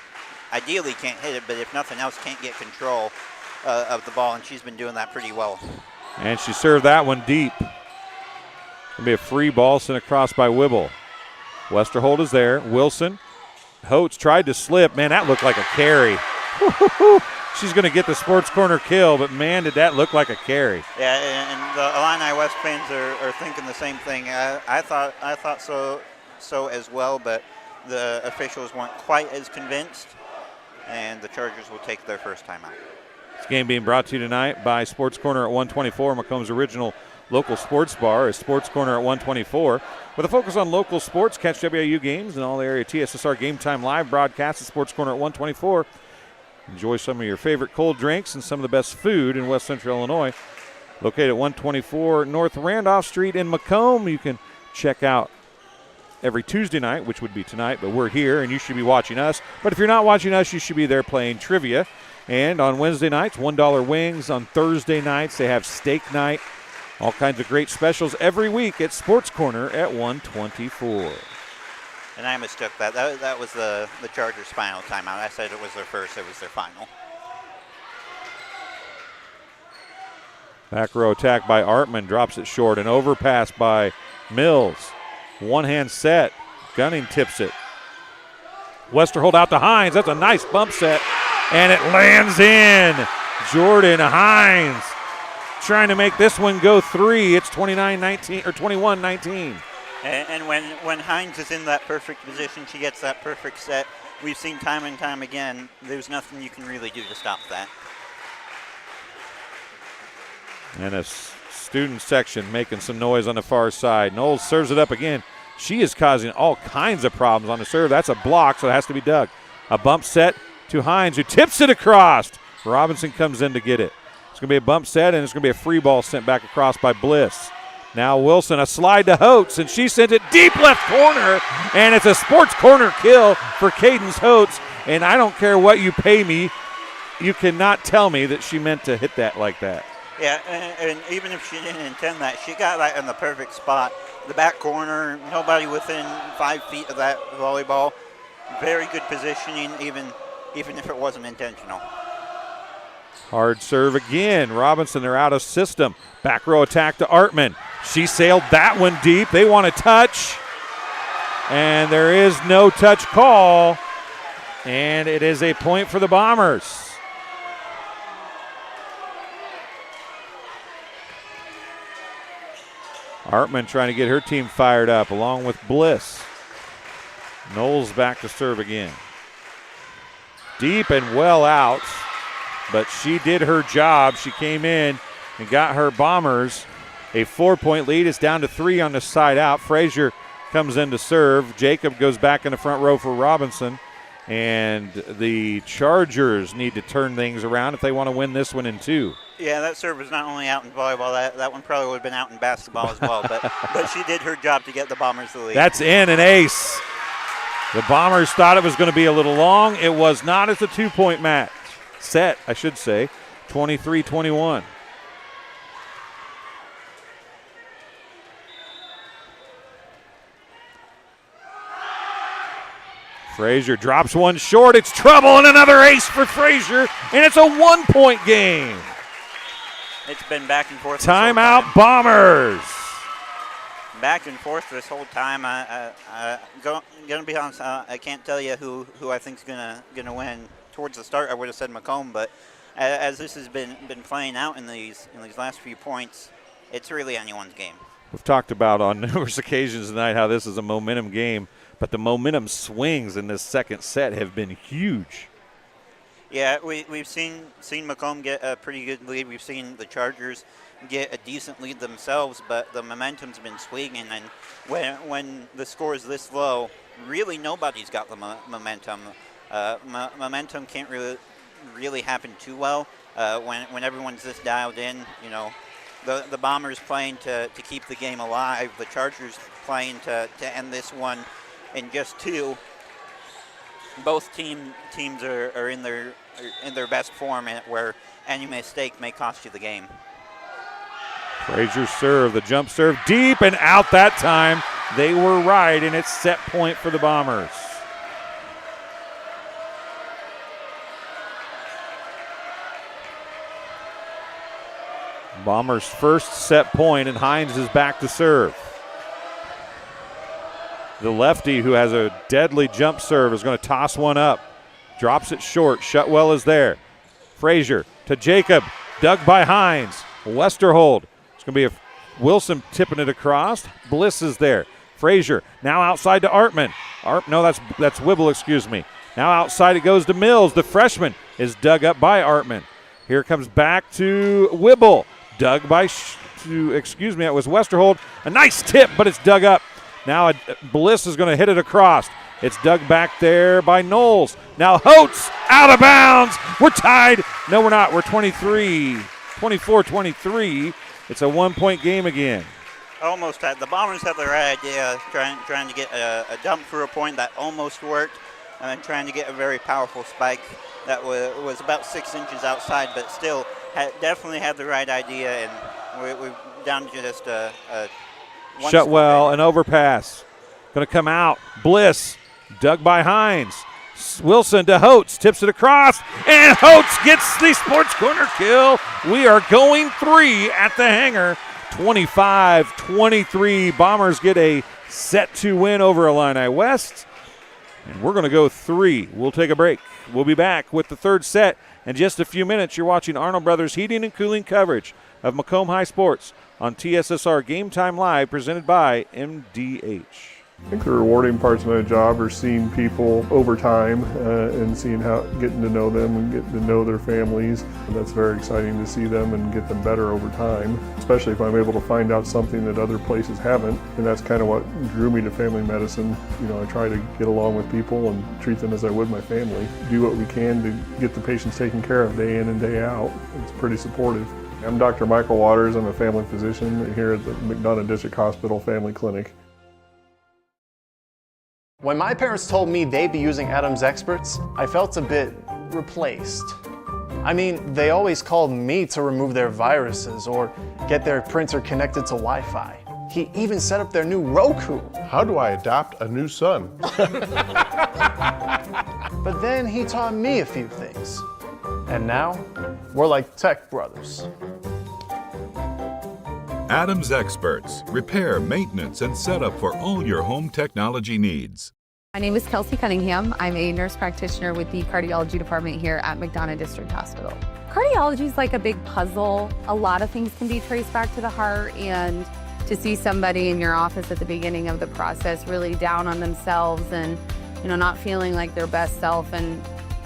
ideally can't hit it, but if nothing else, can't get control of the ball, and she's been doing that pretty well. And she served that one deep. It'll be a free ball sent across by Wibble. Westerholt is there. Wilson. Holtz tried to slip. Man, that looked like a carry. She's going to get the Sports Corner kill, but man, did that look like a carry. Yeah, and the Illini West fans are thinking the same thing. I thought so as well, but the officials weren't quite as convinced, and the Chargers will take their first time out. This game being brought to you tonight by Sports Corner at 124, Macomb's original local sports bar is Sports Corner at 124. With a focus on local sports, catch WIU games and all the area TSSR Game Time live broadcast at Sports Corner at 124. Enjoy some of your favorite cold drinks and some of the best food in West Central Illinois. Located at 124 North Randolph Street in Macomb. You can check out every Tuesday night, which would be tonight, but we're here and you should be watching us. But if you're not watching us, you should be there playing trivia. And on Wednesday nights, $1 wings. On Thursday nights, they have steak night. All kinds of great specials every week at Sports Corner at 124. And I mistook that. That was the Chargers' final timeout. I said it was their first. It was their final. Back row attack by Artman. Drops it short. An overpass by Mills. One-hand set. Gunning tips it. Westerholt out to Hines. That's a nice bump set. And it lands in. Jordan Hines trying to make this one go three. It's 29-19 or 21-19. And when Hines is in that perfect position, she gets that perfect set. We've seen time and time again, there's nothing you can really do to stop that. And a student section making some noise on the far side. Knowles serves it up again. She is causing all kinds of problems on the serve. That's a block, so it has to be dug. A bump set to Hines, who tips it across. Robinson comes in to get it. It's going to be a bump set, and it's going to be a free ball sent back across by Bliss. Now Wilson, a slide to Holtz, and she sent it deep left corner, and it's a Sports Corner kill for Cadence Holtz. And I don't care what you pay me, you cannot tell me that she meant to hit that like that. Yeah, and even if she didn't intend that, she got that in the perfect spot. The back corner, nobody within 5 feet of that volleyball. Very good positioning, even if it wasn't intentional. Hard serve again. Robinson, they're out of system. Back row attack to Artman. She sailed that one deep. They want a touch. And there is no touch call. And it is a point for the Bombers. Artman trying to get her team fired up along with Bliss. Knowles back to serve again. Deep and well out, but she did her job. She came in and got her Bombers a 4-point lead. It's down to 3 on the side out. Frazier comes in to serve. Jacob goes back in the front row for Robinson. And the Chargers need to turn things around if they want to win this one in 2. Yeah, that serve was not only out in volleyball, that one probably would have been out in basketball as well. But she did her job to get the Bombers the lead. That's in, an ace. The Bombers thought it was going to be a little long. It was not. It's a 2-point match. Set, I should say, 23-21. Frazier drops one short. It's trouble and another ace for Frazier, and it's a 1-point game. It's been back and forth. Timeout, Bombers. Back and forth this whole time. Gonna be honest. I can't tell you who I think's gonna win. Towards the start, I would have said Macomb, but as this has been playing out in these last few points, it's really anyone's game. We've talked about on numerous occasions tonight how this is a momentum game, but the momentum swings in this second set have been huge. Yeah, we've seen Macomb get a pretty good lead. We've seen the Chargers get a decent lead themselves, but the momentum's been swinging, and when the score is this low, really nobody's got the momentum. Momentum can't really happen too well when everyone's this dialed in. You know, the Bombers playing to keep the game alive, the Chargers playing to end this one in just 2. Both teams are in their best form, where any mistake may cost you the game. Frazier serve, the jump serve deep and out that time. They were right, and it's set point for the Bombers. Bombers' first set point, and Hines is back to serve. The lefty, who has a deadly jump serve, is going to toss one up. Drops it short. Shutwell is there. Frazier to Jacob. Dug by Hines. Westerhold. It's going to be Wilson tipping it across. Bliss is there. Frazier now outside to Artman. No, that's Wibble, excuse me. Now outside it goes to Mills. The freshman is dug up by Artman. Here comes back to Wibble. Dug by, it was Westerhold. A nice tip, but it's dug up. Now Bliss is going to hit it across. It's dug back there by Knowles. Now Holtz out of bounds. We're tied. No, we're not. We're 24-23. It's a 1-point game again. Almost tied. The Bombers have the right idea, trying to get a dump for a point that almost worked, and then trying to get a very powerful spike that was about 6 inches outside, but still definitely had the right idea, and we're down to just a Shutwell, an overpass. Going to come out. Bliss, dug by Hines. Wilson to Holtz, tips it across, and Holtz gets the sports corner kill. We are going 3 at the hanger. 25-23. Bombers get a set 2 win over Illini West. And we're going to go 3. We'll take a break. We'll be back with the third set in just a few minutes. You're watching Arnold Brothers Heating and Cooling coverage of Macomb High Sports on TSSR Game Time Live, presented by MDH. I think the rewarding parts of my job are seeing people over time and getting to know them and getting to know their families. And that's very exciting to see them and get them better over time, especially if I'm able to find out something that other places haven't. And that's kind of what drew me to family medicine. You know, I try to get along with people and treat them as I would my family. Do what we can to get the patients taken care of day in and day out. It's pretty supportive. I'm Dr. Michael Waters. I'm a family physician here at the McDonough District Hospital Family Clinic. When my parents told me they'd be using Adam's experts, I felt a bit replaced. I mean, they always called me to remove their viruses or get their printer connected to Wi-Fi. He even set up their new Roku. How do I adopt a new son? But then he taught me a few things. And now, We're like tech brothers. Adams Experts. Repair, maintenance, and setup for all your home technology needs. My name is Kelsey Cunningham. I'm a nurse practitioner with the cardiology department here at McDonough District Hospital. Cardiology is like a big puzzle. A lot of things can be traced back to the heart, and to see somebody in your office at the beginning of the process really down on themselves and not feeling like their best self, and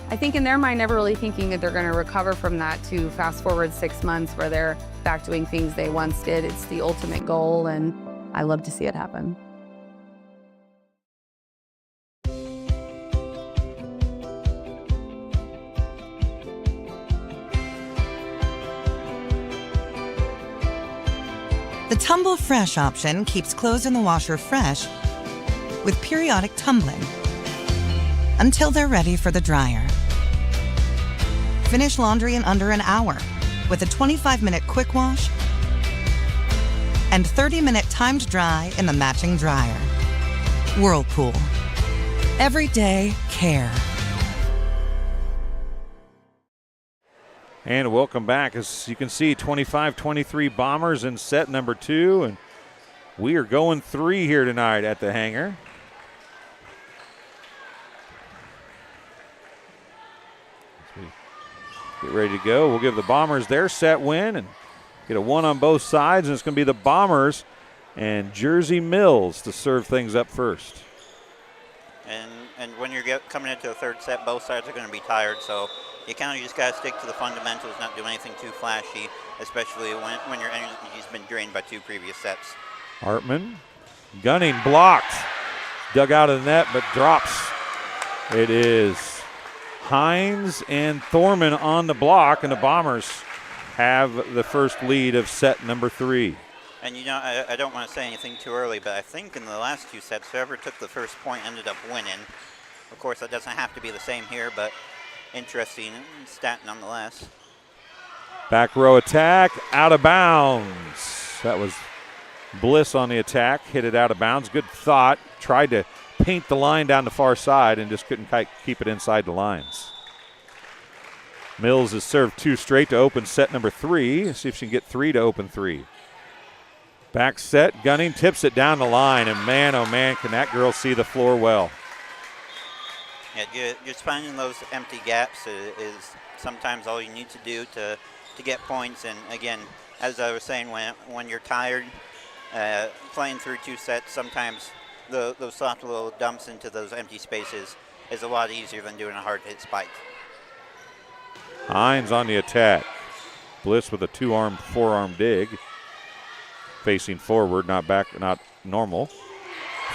I think in their mind never really thinking that they're going to recover from that, to fast forward 6 months where they're back doing things they once did. It's the ultimate goal, and I love to see it happen. The Tumble Fresh option keeps clothes in the washer fresh with periodic tumbling until they're ready for the dryer. Finish laundry in under an hour with a 25-minute quick wash and 30-minute timed dry in the matching dryer. Whirlpool. Everyday care. And welcome back. As you can see, 25-23 Bombers in set number 2, and we are going 3 here tonight at the hangar. As we get ready to go, we'll give the Bombers their set win and get a 1 on both sides, and it's going to be the Bombers and Jersey Mills to serve things up first. And when you're coming into the third set, both sides are going to be tired, so you kind of just got to stick to the fundamentals, not do anything too flashy, especially when your energy's been drained by 2 previous sets. Hartman, gunning, blocked, dug out of the net, but drops. It is Hines and Thorman on the block, and the Bombers have the first lead of set number 3. And I don't want to say anything too early, but I think in the last 2 sets, whoever took the first point ended up winning. Of course, that doesn't have to be the same here, but interesting stat nonetheless. Back row attack, out of bounds. That was Bliss on the attack, hit it out of bounds. Good thought. Tried to paint the line down the far side and just couldn't keep it inside the lines. Mills has served 2 straight to open set number 3. See if she can get 3 to open 3. Back set, Gunning tips it down the line, and man, oh man, can that girl see the floor well. Yeah, just finding those empty gaps is sometimes all you need to do to get points. And again, as I was saying, when you're tired, playing through 2 sets, sometimes those soft little dumps into those empty spaces is a lot easier than doing a hard hit spike. Hines on the attack. Bliss with a 2-arm, 4-arm dig. Facing forward, not back, not normal.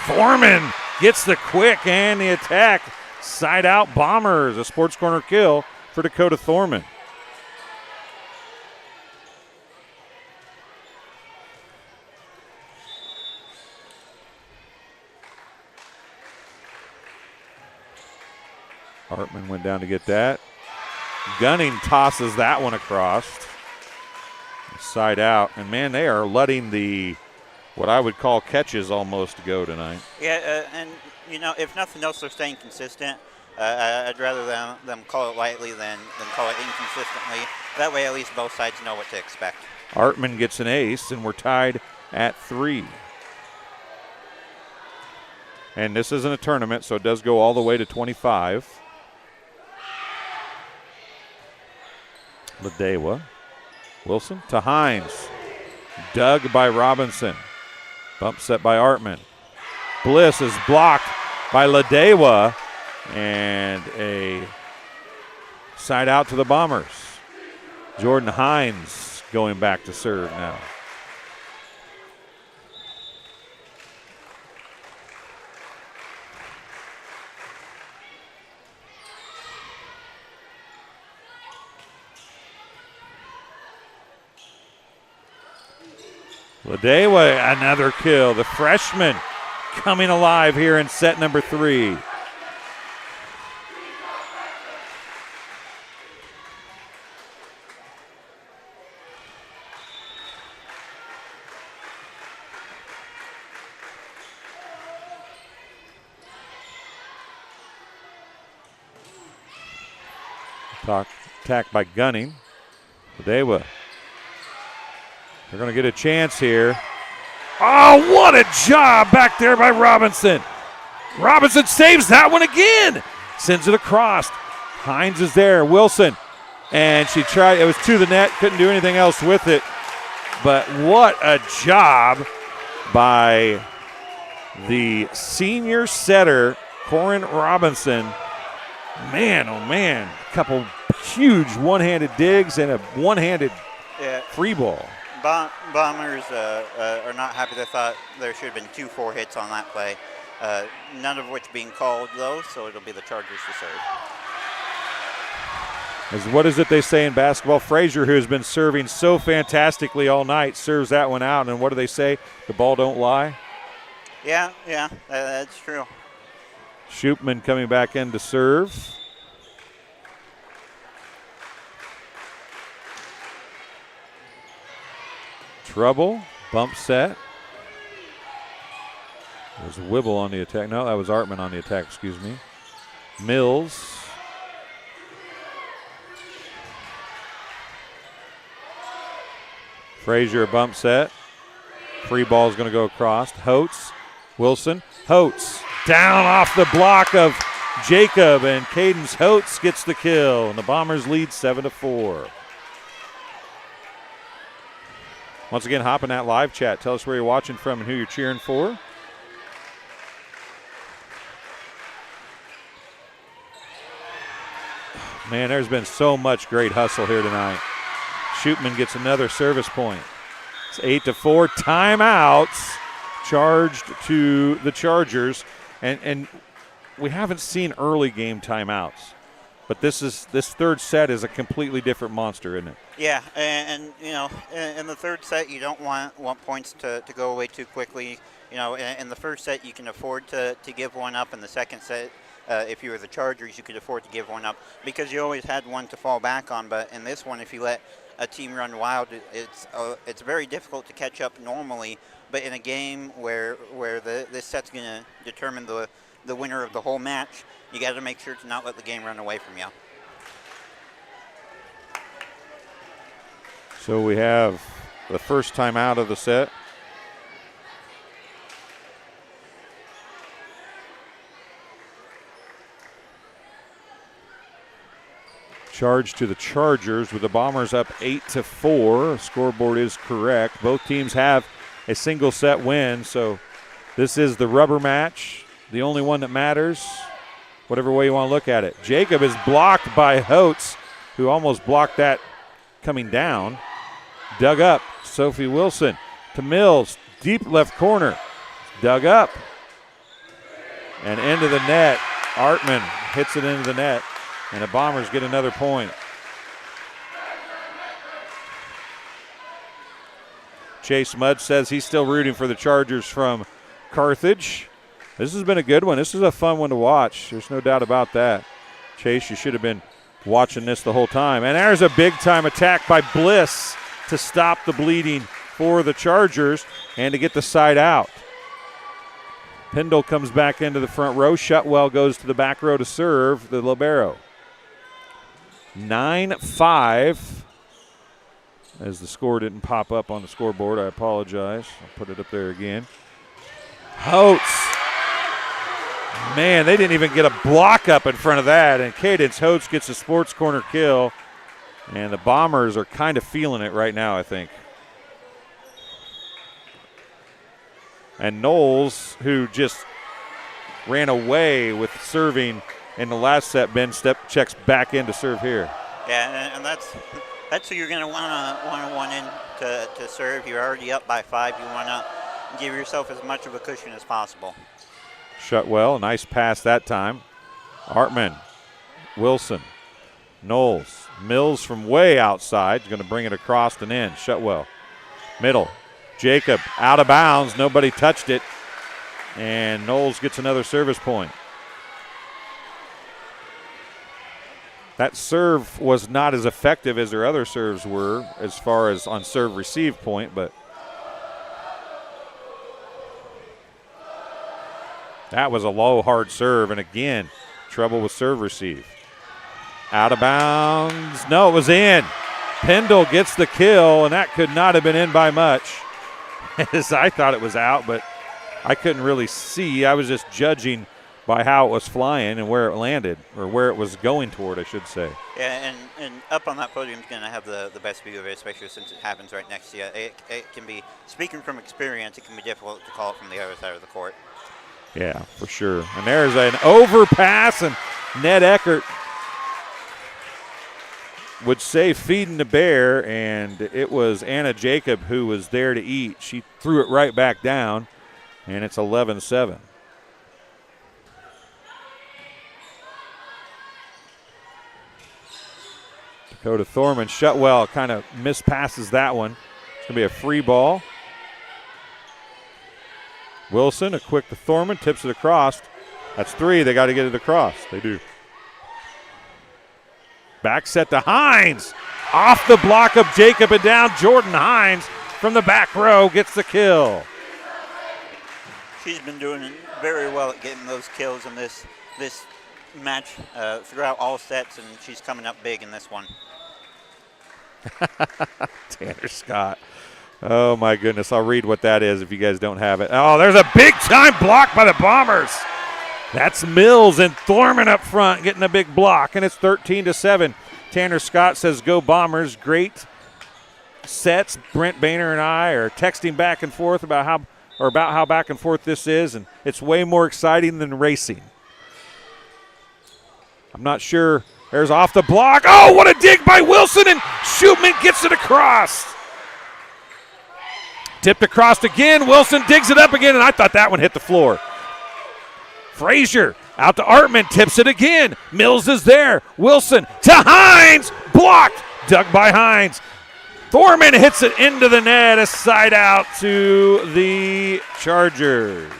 Thorman gets the quick and the attack. Side out Bombers, a sports corner kill for Dakota Thorman. Hartman went down to get that. Gunning tosses that one across. Side out, and man, they are letting the what I would call catches almost go tonight. Yeah, and if nothing else, they're staying consistent. I'd rather them call it lightly than call it inconsistently. That way, at least both sides know what to expect. Hartman gets an ace, and we're tied at 3. And this isn't a tournament, so it does go all the way to 25. Ladewa. Wilson to Hines. Dug by Robinson. Bump set by Artman. Bliss is blocked by Ladewa. And a side out to the Bombers. Jordan Hines going back to serve now. Ladewa, another kill. The freshman coming alive here in set number 3. Attack by Gunning. Dewa. They're going to get a chance here. Oh, what a job back there by Robinson. Robinson saves that one again. Sends it across. Hines is there. Wilson. And she tried. It was to the net. Couldn't do anything else with it. But what a job by the senior setter, Corin Robinson. Man, oh man. A couple huge one-handed digs and a one-handed free ball. Bombers are not happy. They thought there should have been 2 4-hits on that play. None of which being called, though, so it'll be the Chargers to serve. What is it they say in basketball? Frazier, who has been serving so fantastically all night, serves that one out. And what do they say? The ball don't lie? Yeah, that's true. Shoopman coming back in to serve. Trouble, bump set. There's Wibble on the attack. No, that was Artman on the attack, excuse me. Mills. Frazier, bump set. Free ball is going to go across. Holtz, Wilson, Holtz. Down off the block of Jacob, and Cadence Holtz gets the kill, and the Bombers lead 7-4. Once again, hop in that live chat. Tell us where you're watching from and who you're cheering for. Man, there's been so much great hustle here tonight. Shoopman gets another service point. It's 8-4. Timeouts charged to the Chargers. And we haven't seen early game timeouts. But this third set is a completely different monster, isn't it? Yeah, and you know, in the third set, you don't want points to go away too quickly. You know, in the first set, you can afford to give one up. In the second set, if you were the Chargers, you could afford to give one up because you always had one to fall back on. But in this one, if you let a team run wild, it's very difficult to catch up normally. But in a game where this set's going to determine the winner of the whole match, you got to make sure to not let the game run away from you. So we have the first time out of the set. Charge to the Chargers with the Bombers up 8-4. Scoreboard is correct. Both teams have a single set win, so this is the rubber match, the only one that matters, whatever way you want to look at it. Jacob is blocked by Holtz, who almost blocked that coming down. Dug up. Sophie Wilson to Mills. Deep left corner. Dug up. And into the net. Artman hits it into the net. And the Bombers get another point. Chase Mudd says he's still rooting for the Chargers from Carthage. This has been a good one. This is a fun one to watch. There's no doubt about that. Chase, you should have been watching this the whole time. And there's a big-time attack by Bliss to stop the bleeding for the Chargers and to get the side out. Pendle comes back into the front row. Shutwell goes to the back row to serve the libero. 9-5. As the score didn't pop up on the scoreboard, I apologize. I'll put it up there again. Holtz. Man, they didn't even get a block up in front of that. And Cadence Holtz gets a sports corner kill. And the Bombers are kind of feeling it right now, I think. And Knowles, who just ran away with serving in the last set, Ben checks back in to serve here. Yeah, and that's who you're going to want in to serve. You're already up by 5. You want to give yourself as much of a cushion as possible. Shutwell, nice pass that time. Artman, Wilson, Knowles, Mills from way outside, going to bring it across and in. Shutwell, middle, Jacob out of bounds, nobody touched it, and Knowles gets another service point. That serve was not as effective as their other serves were as far as on serve receive point, but that was a low, hard serve, and again, trouble with serve receive. Out of bounds. No, it was in. Pendle gets the kill, and that could not have been in by much. As I thought it was out, but I couldn't really see. I was just judging by how it was flying and where it landed, or where it was going toward, I should say. Yeah, and up on that podium is going to have the best view of it, especially since it happens right next to you. It can be, speaking from experience, it can be difficult to call it from the other side of the court. Yeah, for sure. And there's an overpass, and Ned Eckert would say feeding the bear, and it was Anna Jacob who was there to eat. She threw it right back down, and it's 11-7. Dakota Thorman, Shutwell kind of mispasses that one. It's going to be a free ball. Wilson, a quick to Thorman, tips it across. That's 3. They got to get it across. They do. Back set to Hines. Off the block of Jacob and down. Jordan Hines from the back row gets the kill. She's been doing very well at getting those kills in this match throughout all sets, and she's coming up big in this one. Tanner Scott. Oh, my goodness. I'll read what that is if you guys don't have it. Oh, there's a big-time block by the Bombers. That's Mills and Thorman up front getting a big block, and it's 13-7. Tanner Scott says, go Bombers. Great sets. Brent Boehner and I are texting back and forth about how back and forth this is, and it's way more exciting than racing. I'm not sure. There's off the block. Oh, what a dig by Wilson, and Schutman gets it across. Tipped across again. Wilson digs it up again, and I thought that one hit the floor. Frazier out to Artman, tips it again. Mills is there. Wilson to Hines. Blocked. Dug by Hines. Thorman hits it into the net. A side out to the Chargers.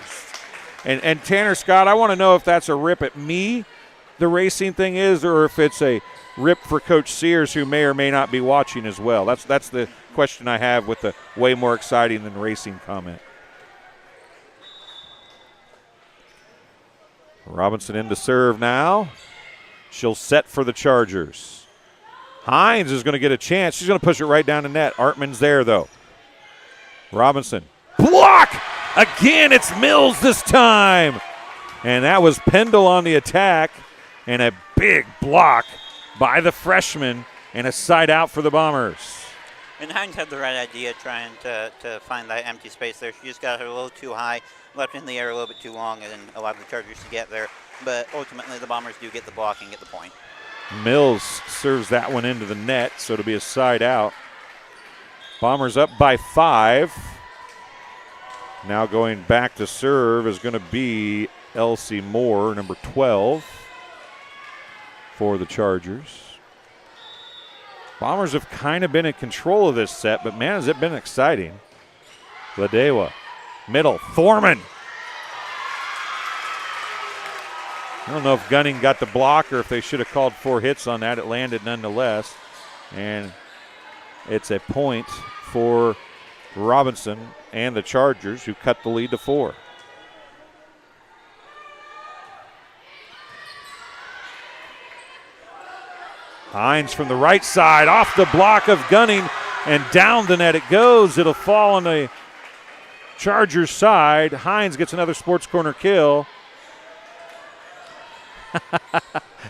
And Tanner Scott, I want to know if that's a rip at me, the racing thing is, or if it's a rip for Coach Sears, who may or may not be watching as well. That's the question I have with the way more exciting than racing comment. Robinson in to serve now. She'll set for the Chargers. Hines is going to get a chance. She's going to push it right down the net. Artman's there, though. Robinson. Block! Again, it's Mills this time. And that was Pendle on the attack. And a big block by the freshman. And a side out for the Bombers. And Hines had the right idea trying to find that empty space there. She just got her a little too high, left in the air a little bit too long, and allowed the Chargers to get there. But ultimately, the Bombers do get the block and get the point. Mills serves that one into the net, so it'll be a side out. Bombers up by 5. Now going back to serve is going to be Elsie Moore, number 12, for the Chargers. Bombers have kind of been in control of this set, but man, has it been exciting. Ladewa, middle, Thorman. I don't know if Gunning got the block or if they should have called 4 hits on that. It landed nonetheless. And it's a point for Robinson and the Chargers, who cut the lead to 4. Hines from the right side, off the block of Gunning, and down the net it goes. It'll fall on the Chargers side. Hines gets another Sports Corner kill.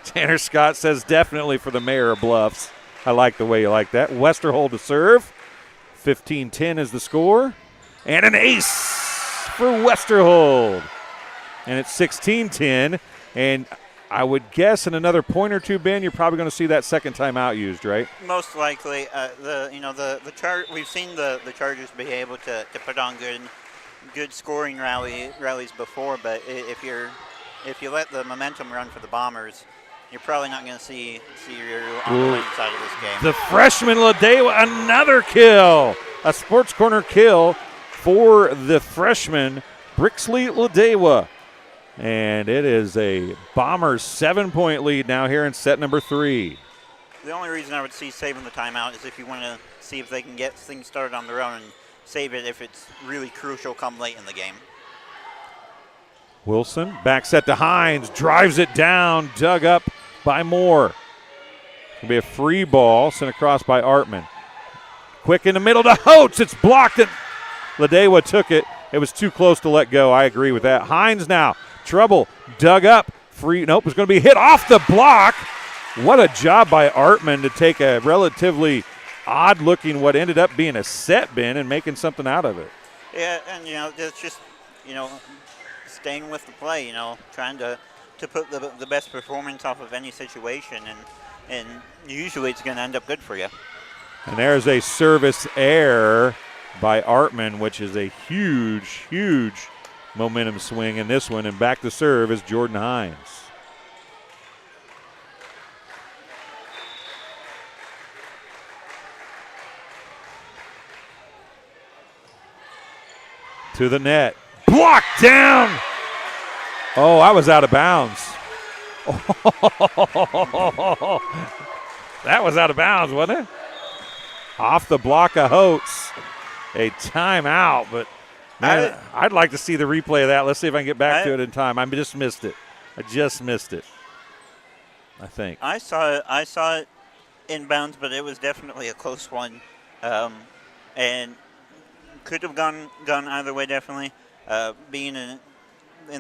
Tanner Scott says definitely for the Mayor of Bluffs. I like the way you like that. Westerhold to serve. 15-10 is the score. And an ace for Westerhold. And it's 16-10. And I would guess in another point or two, Ben, you're probably going to see that second timeout used, right? Most likely. We've seen the Chargers be able to put on good scoring rallies before, but if you let the momentum run for the Bombers, you're probably not going to see you on the winning side of this game. The freshman Ladewa, another kill. A Sports Corner kill for the freshman Brixley Ladewa. And it is a Bombers 7-point lead now here in set number 3. The only reason I would see saving the timeout is if you want to see if they can get things started on their own and save it if it's really crucial come late in the game. Wilson, back set to Hines, drives it down, dug up by Moore. It'll be a free ball sent across by Artman. Quick in the middle to Holtz. It's blocked, and Ladewa took it. It was too close to let go. I agree with that. Hines now. Trouble. Dug up. Free. Nope. It's going to be hit off the block. What a job by Artman to take a relatively odd-looking, what ended up being a set bin, and making something out of it. Yeah, and, it's just, staying with the play, trying to put the best performance off of any situation, and usually it's going to end up good for you. And there's a service error by Artman, which is a huge, huge momentum swing in this one, and back to serve is Jordan Hines. To the net. Blocked down. Oh, I was out of bounds. That was out of bounds, wasn't it? Off the block of Holtz. A timeout, but man, I'd like to see the replay of that. Let's see if I can get back to it in time. I just missed it. I think. I saw it inbounds, but it was definitely a close one. And could have gone either way, definitely. Being in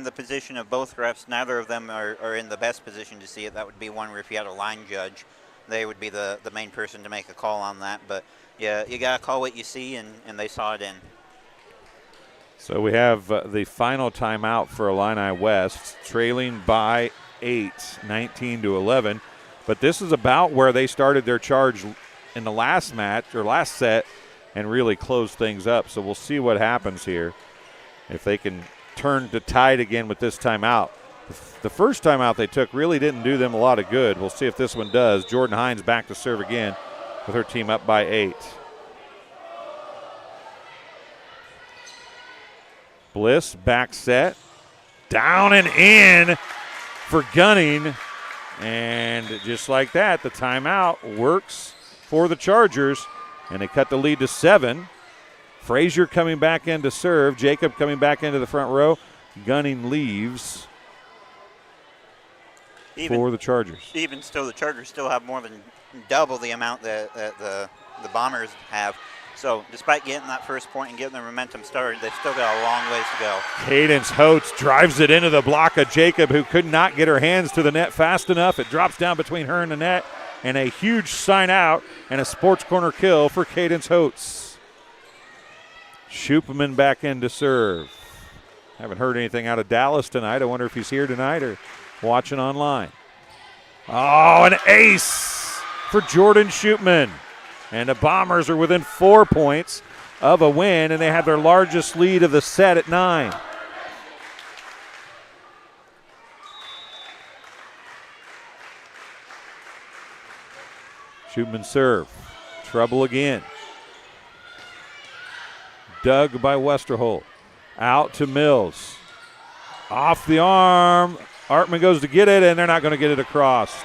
the position of both refs, neither of them are in the best position to see it. That would be one where if you had a line judge, they would be the main person to make a call on that. But, yeah, you got to call what you see, and they saw it in. So we have the final timeout for Illini West, trailing by 8, 19-11. But this is about where they started their charge in the last match or last set and really close things up. So we'll see what happens here if they can turn to tied again with this timeout. The first timeout they took really didn't do them a lot of good. We'll see if this one does. Jordan Hines back to serve again with her team up by 8. Bliss back set. Down and in for Gunning. And just like that, the timeout works for the Chargers. And they cut the lead to 7. Frazier coming back in to serve. Jacob coming back into the front row. Gunning leaves for the Chargers. Even still, the Chargers still have more than double the amount that the Bombers have. So despite getting that first point and getting the momentum started, they've still got a long ways to go. Cadence Holtz drives it into the block of Jacob, who could not get her hands to the net fast enough. It drops down between her and the net. And a huge sign out and a sports corner kill for Cadence Holtz. Schuppeman back in to serve. Haven't heard anything out of Dallas tonight. I wonder if he's here tonight or watching online. Oh, an ace for Jordan Schuppeman. And the Bombers are within 4 points of a win, and they have their largest lead of the set at 9. Schuppeman serve. Trouble again. Dug by Westerholt. Out to Mills. Off the arm. Artman goes to get it, and they're not going to get it across.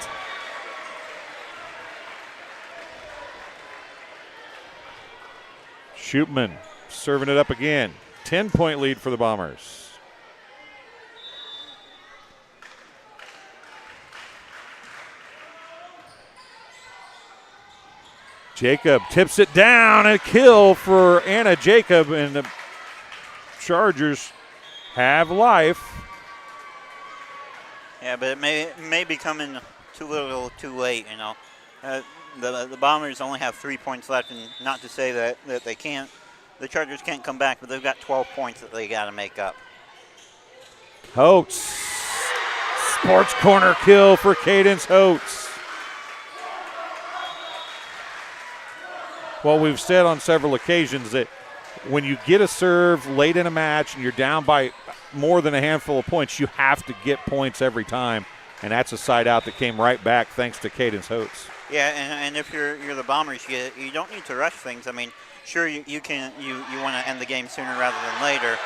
Schuppeman serving it up again. 10-point lead for the Bombers. Jacob tips it down. A kill for Anna Jacob, and the Chargers have life. Yeah, but it may be coming too little, too late. The Bombers only have 3 points left, and not to say that they can't. The Chargers can't come back, but they've got 12 points that they got to make up. Holtz. Sports corner kill for Cadence Holtz. Well, we've said on several occasions that when you get a serve late in a match and you're down by more than a handful of points, you have to get points every time, and that's a side out that came right back thanks to Cadence Holtz. Yeah, and if you're the Bombers, you don't need to rush things. I mean, sure you want to end the game sooner rather than later.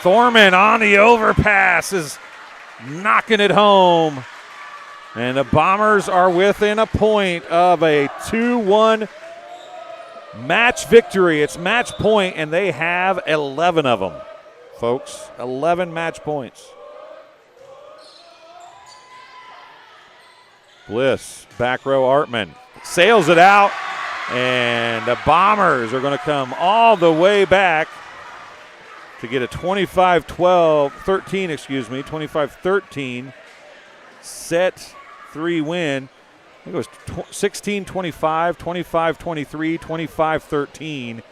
Thorman on the overpass is knocking it home, and the Bombers are within a point of a 2-1 match victory. It's match point, and they have 11 of them, folks. 11 match points. Bliss, back row Artman, sails it out, and the Bombers are going to come all the way back to get a 25-13 set 3 win. I think it was 16-25, 25-23, 25-13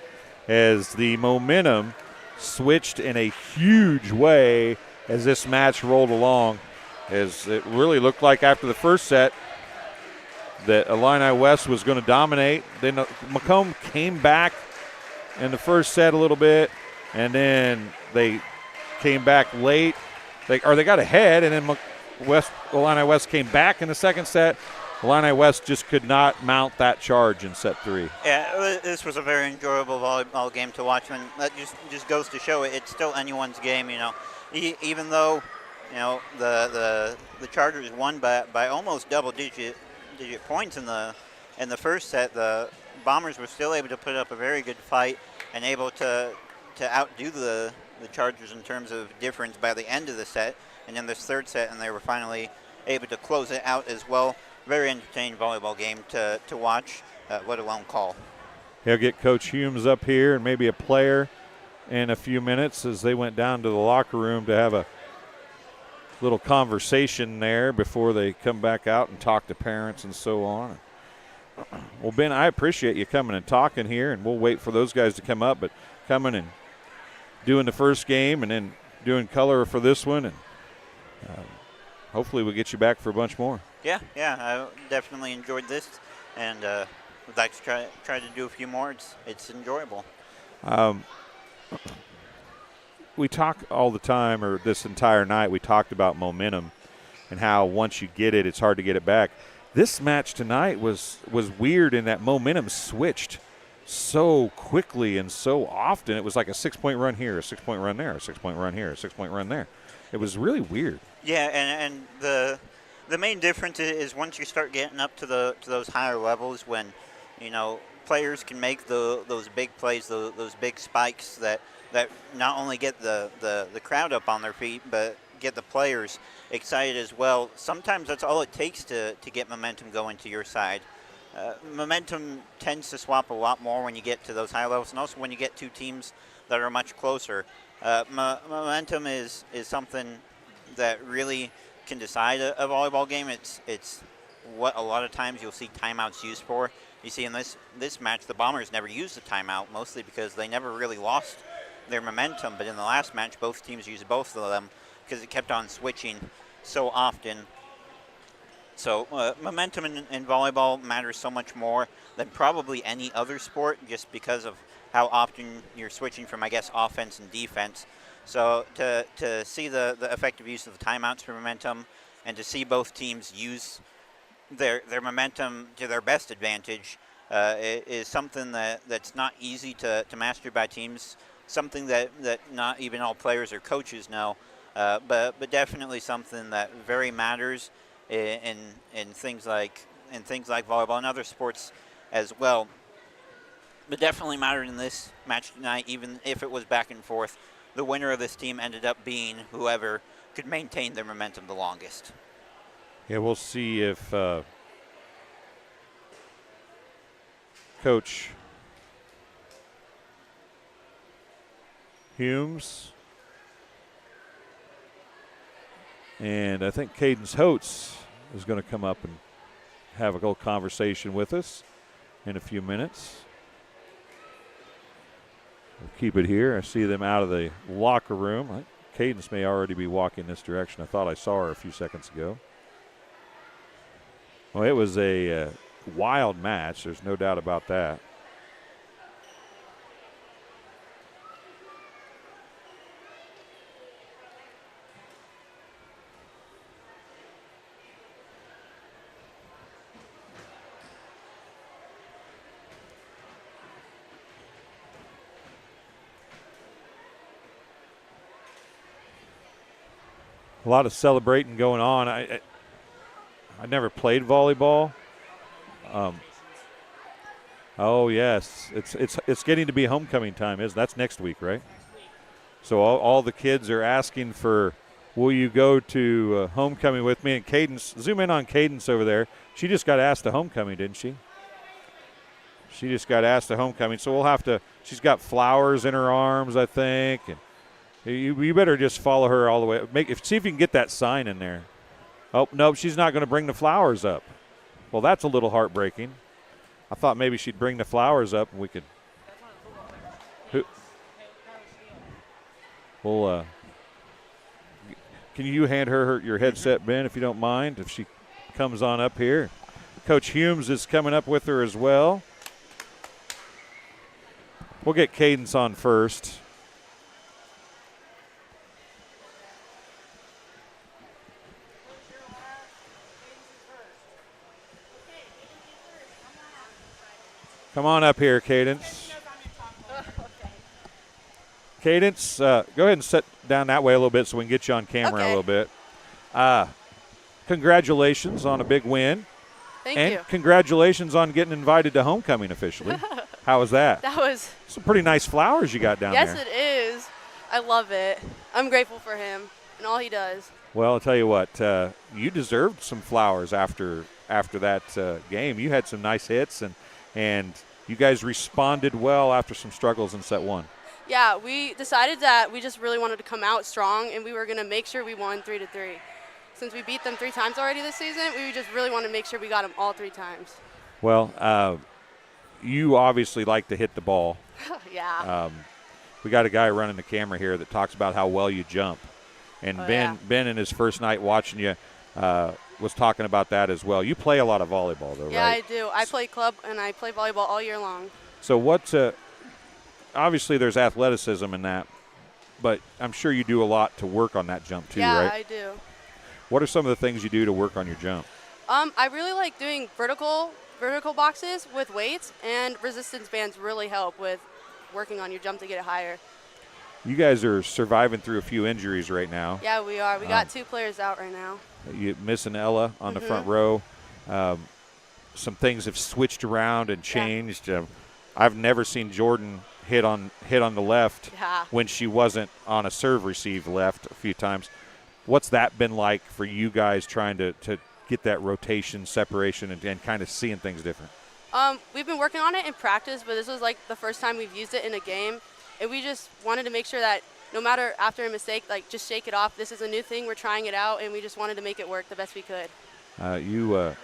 as the momentum switched in a huge way as this match rolled along, as it really looked like after the first set that Illini West was going to dominate. Then Macomb came back in the first set a little bit, and then they came back late. They got ahead, and then Illini West came back in the second set. Illini West just could not mount that charge in set 3. Yeah, this was a very enjoyable volleyball game to watch, and that just goes to show it's still anyone's game. Even though the Chargers won by almost double-digit points in the first set, the Bombers were still able to put up a very good fight and able to outdo the Chargers in terms of difference by the end of the set. And in this third set, and they were finally able to close it out as well. Very entertaining volleyball game to watch, let alone call. He'll get Coach Humes up here and maybe a player in a few minutes as they went down to the locker room to have a little conversation there before they come back out and talk to parents and so on. Well, Ben, I appreciate you coming and talking here, and we'll wait for those guys to come up, but coming and doing the first game and then doing color for this one, and hopefully we'll get you back for a bunch more. Yeah, I definitely enjoyed this, and would like to try to do a few more. It's enjoyable. We talk all the time, or this entire night, we talked about momentum and how once you get it, it's hard to get it back. This match tonight was weird in that momentum switched so quickly and so often. It was like a 6-point run here, a 6-point run there, a 6-point run here, a 6-point run there. It was really weird. Yeah, and the main difference is once you start getting up to those higher levels, when players can make those big plays, those big spikes that not only get the crowd up on their feet, but get the players excited as well. Sometimes that's all it takes to get momentum going to your side. Momentum tends to swap a lot more when you get to those high levels, and also when you get two teams that are much closer. Momentum is something that really can decide a volleyball game. It's what a lot of times you'll see timeouts used for. You see in this match, the Bombers never used a timeout, mostly because they never really lost their momentum. But in the last match, both teams used both of them because it kept on switching so often. So momentum in volleyball matters so much more than probably any other sport, just because of how often you're switching from, I guess, offense and defense. So to see the effective use of the timeouts for momentum, and to see both teams use their momentum to their best advantage is something that's not easy to master by teams, something that not even all players or coaches know, but definitely something that very matters in things like volleyball and other sports as well. But definitely mattered in this match tonight, even if it was back and forth. The winner of this team ended up being whoever could maintain their momentum the longest. Yeah, we'll see if Coach Humes and I think Cadence Holtz is going to come up and have a little conversation with us in a few minutes. We'll keep it here. I see them out of the locker room. Cadence may already be walking this direction. I thought I saw her a few seconds ago. Well, it was a wild match. There's no doubt about that. A lot of celebrating going on. I never played volleyball. Oh yes, it's getting to be homecoming time. That's next week, right? So all the kids are asking for will you go to homecoming with me? And Cadence, zoom in on Cadence over there. She just got asked to homecoming, didn't she? She just got asked to homecoming, so we'll have to. She's got flowers in her arms, I think. And you better just follow her all the way. See if you can get that sign in there. Oh, nope, she's not going to bring the flowers up. Well, that's a little heartbreaking. I thought maybe she'd bring the flowers up and we could. Well, can you hand her your headset, Ben, if you don't mind, if she comes on up here? Coach Humes is coming up with her as well. We'll get Cadence on first. Come on up here, Cadence. Cadence, go ahead and sit down that way a little bit so we can get you on camera a little bit. Congratulations on a big win. Thank you. And congratulations on getting invited to homecoming officially. How was that? That was some pretty nice flowers you got down there. Yes, it is. I love it. I'm grateful for him and all he does. Well, I'll tell you what, you deserved some flowers after that game. You had some nice hits, and you guys responded well after some struggles in set one. Yeah, we decided that we just really wanted to come out strong, and we were going to make sure we won 3-3. Since we beat them 3 times already this season, we just really want to make sure we got them all 3 times. Well, you obviously like to hit the ball. Yeah. We got a guy running the camera here that talks about how well you jump. And Ben in his first night watching you was talking about that as well. You play a lot of volleyball, though, yeah, right? I do. I play club, and I play volleyball all year long. So obviously there's athleticism in that, but I'm sure you do a lot to work on that jump too, right? Yeah, I do. What are some of the things you do to work on your jump? I really like doing vertical boxes with weights, and resistance bands really help with working on your jump to get it higher. You guys are surviving through a few injuries right now. Yeah, we are. We got 2 players out right now. You missing Ella on the front row. Some things have switched around and changed. Yeah. I've never seen Jordan hit on the left when she wasn't on a serve receive left a few times. What's that been like for you guys trying to get that rotation, separation, and kind of seeing things different? We've been working on it in practice, but this was like the first time we've used it in a game. And we just wanted to make sure that no matter after a mistake, like just shake it off. This is a new thing. We're trying it out, and we just wanted to make it work the best we could. You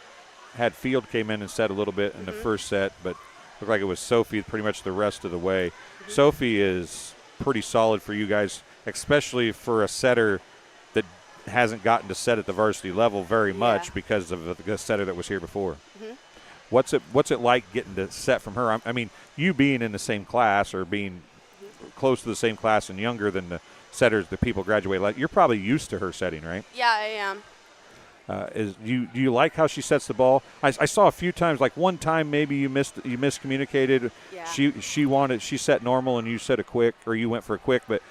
had Field came in and set a little bit in the first set, but looked like it was Sophie pretty much the rest of the way. Sophie is pretty solid for you guys, especially for a setter that hasn't gotten to set at the varsity level very much because of the setter that was here before. What's it like getting to set from her? I mean, you being in the same class or being close to the same class and younger than the setters that people graduate, you're probably used to her setting, right? Yeah, I am. Do you like how she sets the ball? I saw a few times, like one time maybe you miscommunicated. Yeah. She set normal and you set a quick, or you went for a quick, but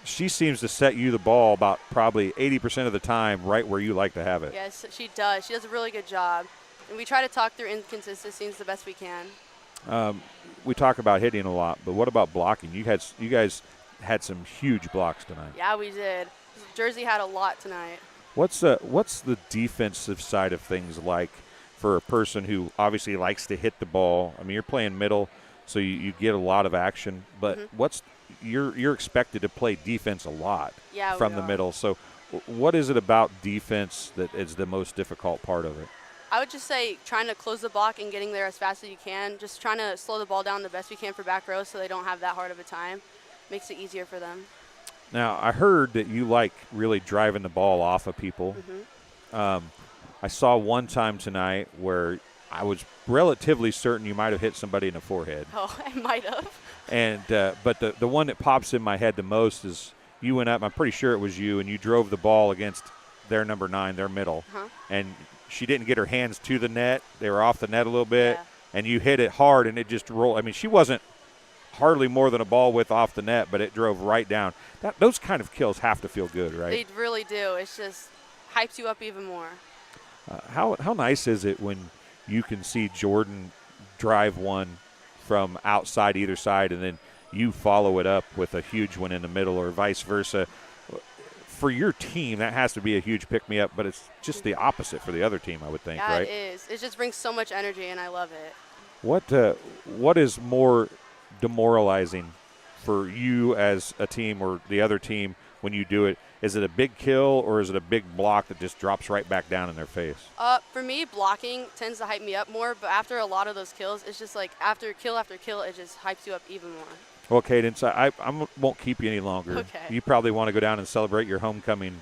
she seems to set you the ball about probably 80% of the time right where you like to have it. Yes, she does. She does a really good job. And we try to talk through inconsistencies the best we can. We talk about hitting a lot, but what about blocking? You guys had some huge blocks tonight. Yeah, we did. Jersey had a lot tonight. What's the defensive side of things like for a person who obviously likes to hit the ball? I mean, you're playing middle, so you get a lot of action, but you're expected to play defense a lot from the middle. So what is it about defense that is the most difficult part of it? I would just say trying to close the block and getting there as fast as you can. Just trying to slow the ball down the best we can for back row so they don't have that hard of a time. Makes it easier for them. Now, I heard that you like really driving the ball off of people. I saw one time tonight where I was relatively certain you might have hit somebody in the forehead. Oh, I might have. And but the one that pops in my head the most is you went up, I'm pretty sure it was you, and you drove the ball against their number 9, their middle. And she didn't get her hands to the net. They were off the net a little bit. And you hit it hard, and it just rolled. I mean, she wasn't hardly more than a ball width off the net, but it drove right down. Those kind of kills have to feel good, right? They really do. It's just hypes you up even more. How nice is it when you can see Jordan drive one from outside either side, and then you follow it up with a huge one in the middle, or vice versa? for your team, that has to be a huge pick-me-up, but it's just the opposite for the other team, I would think, Yeah, right? it is. It just brings so much energy, and I love it. What is more demoralizing for you as a team or the other team when you do it? Is it a big kill or is it a big block that just drops right back down in their face? For me, blocking tends to hype me up more, but after a lot of those kills, it's just like after kill, it just hypes you up even more. Well, Cadence, I won't keep you any longer. Okay. You probably want to go down and celebrate your homecoming.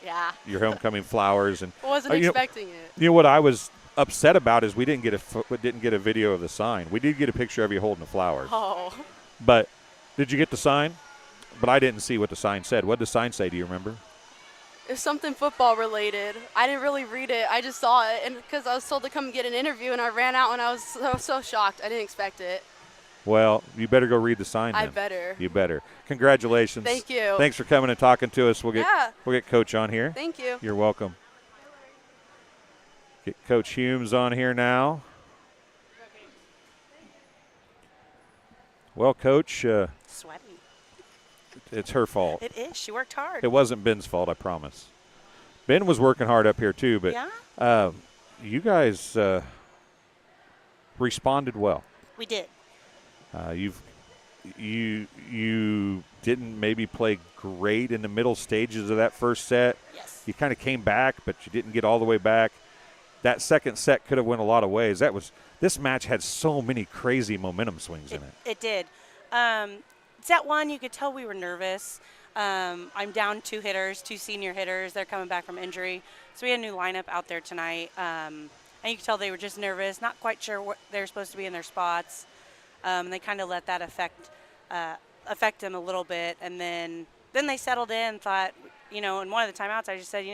Yeah. Your homecoming flowers, and I wasn't expecting it. You know what I was upset about is we didn't get a video of the sign. We did get a picture of you holding the flowers. Oh. But did you get the sign? But I didn't see what the sign said. What did the sign say? Do you remember? It's something football related. I didn't really read it. I just saw it, and because I was told to come get an interview, and I ran out, and I was so shocked. I didn't expect it. Well, you better go read the sign then. I better. You better. Congratulations. Thank you. Thanks for coming and talking to us. We'll get Coach on here. Thank you. You're welcome. Get Coach Humes on here now. Well, Coach. Sweaty. It's her fault. It is. She worked hard. It wasn't Ben's fault, I promise. Ben was working hard up here too, but you guys responded well. We did. You didn't maybe play great in the middle stages of that first set. Yes. You kind of came back, but you didn't get all the way back. That second set could have went a lot of ways. This match had so many crazy momentum swings in it. It did. Set one, you could tell we were nervous. I'm down 2 hitters, 2 senior hitters. They're coming back from injury. So we had a new lineup out there tonight. And you could tell they were just nervous, not quite sure what they're supposed to be in their spots. They kind of let that affect them a little bit. And then they settled in and thought, in one of the timeouts, I just said,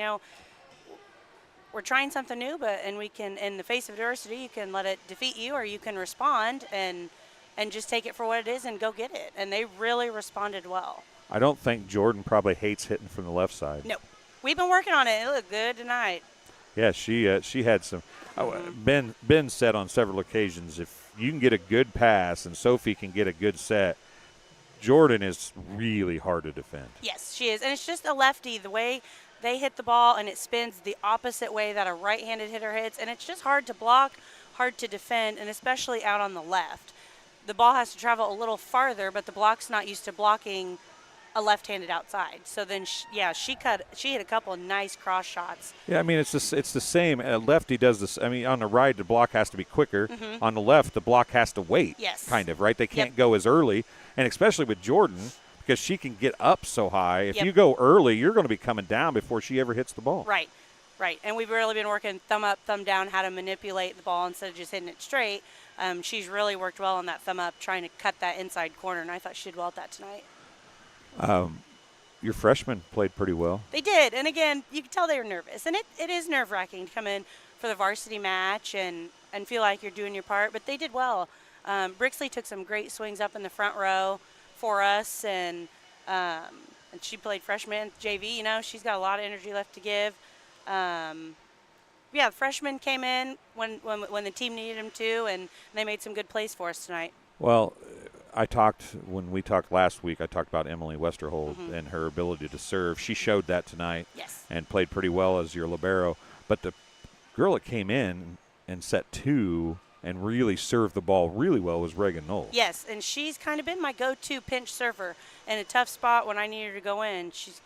we're trying something new, and we can, in the face of adversity, you can let it defeat you or you can respond and just take it for what it is and go get it. And they really responded well. I don't think Jordan probably hates hitting from the left side. No. We've been working on it. It looked good tonight. Yeah, she had some. Ben said on several occasions, if you can get a good pass and Sophie can get a good set, Jordan is really hard to defend. Yes, she is. And it's just a lefty, the way they hit the ball, and it spins the opposite way that a right-handed hitter hits. And it's just hard to block, hard to defend, and especially out on the left. The ball has to travel a little farther, but the block's not used to blocking a left-handed outside. So then, she hit a couple of nice cross shots. Yeah, I mean, it's the same. A lefty does this. I mean, on the right, the block has to be quicker. Mm-hmm. On the left, the block has to wait. Yes. Kind of, right? They can't go as early. And especially with Jordan, because she can get up so high. If you go early, you're going to be coming down before she ever hits the ball. Right. And we've really been working thumb up, thumb down, how to manipulate the ball instead of just hitting it straight. She's really worked well on that thumb up, trying to cut that inside corner, and I thought she did well at that tonight. Your freshmen played pretty well. They did, and again, you can tell they were nervous, and it is nerve-wracking to come in for the varsity match and feel like you're doing your part, but they did well. Brixley took some great swings up in the front row for us, and she played freshman JV. She's got a lot of energy left to give. The freshmen came in when the team needed them to, and they made some good plays for us tonight. Well, when we talked last week, I talked about Emily Westerhold and her ability to serve. She showed that tonight and played pretty well as your libero. But the girl that came in set 2 and really served the ball really well was Reagan Knoll. Yes, and she's kind of been my go-to pinch server in a tough spot when I need her to go in. She's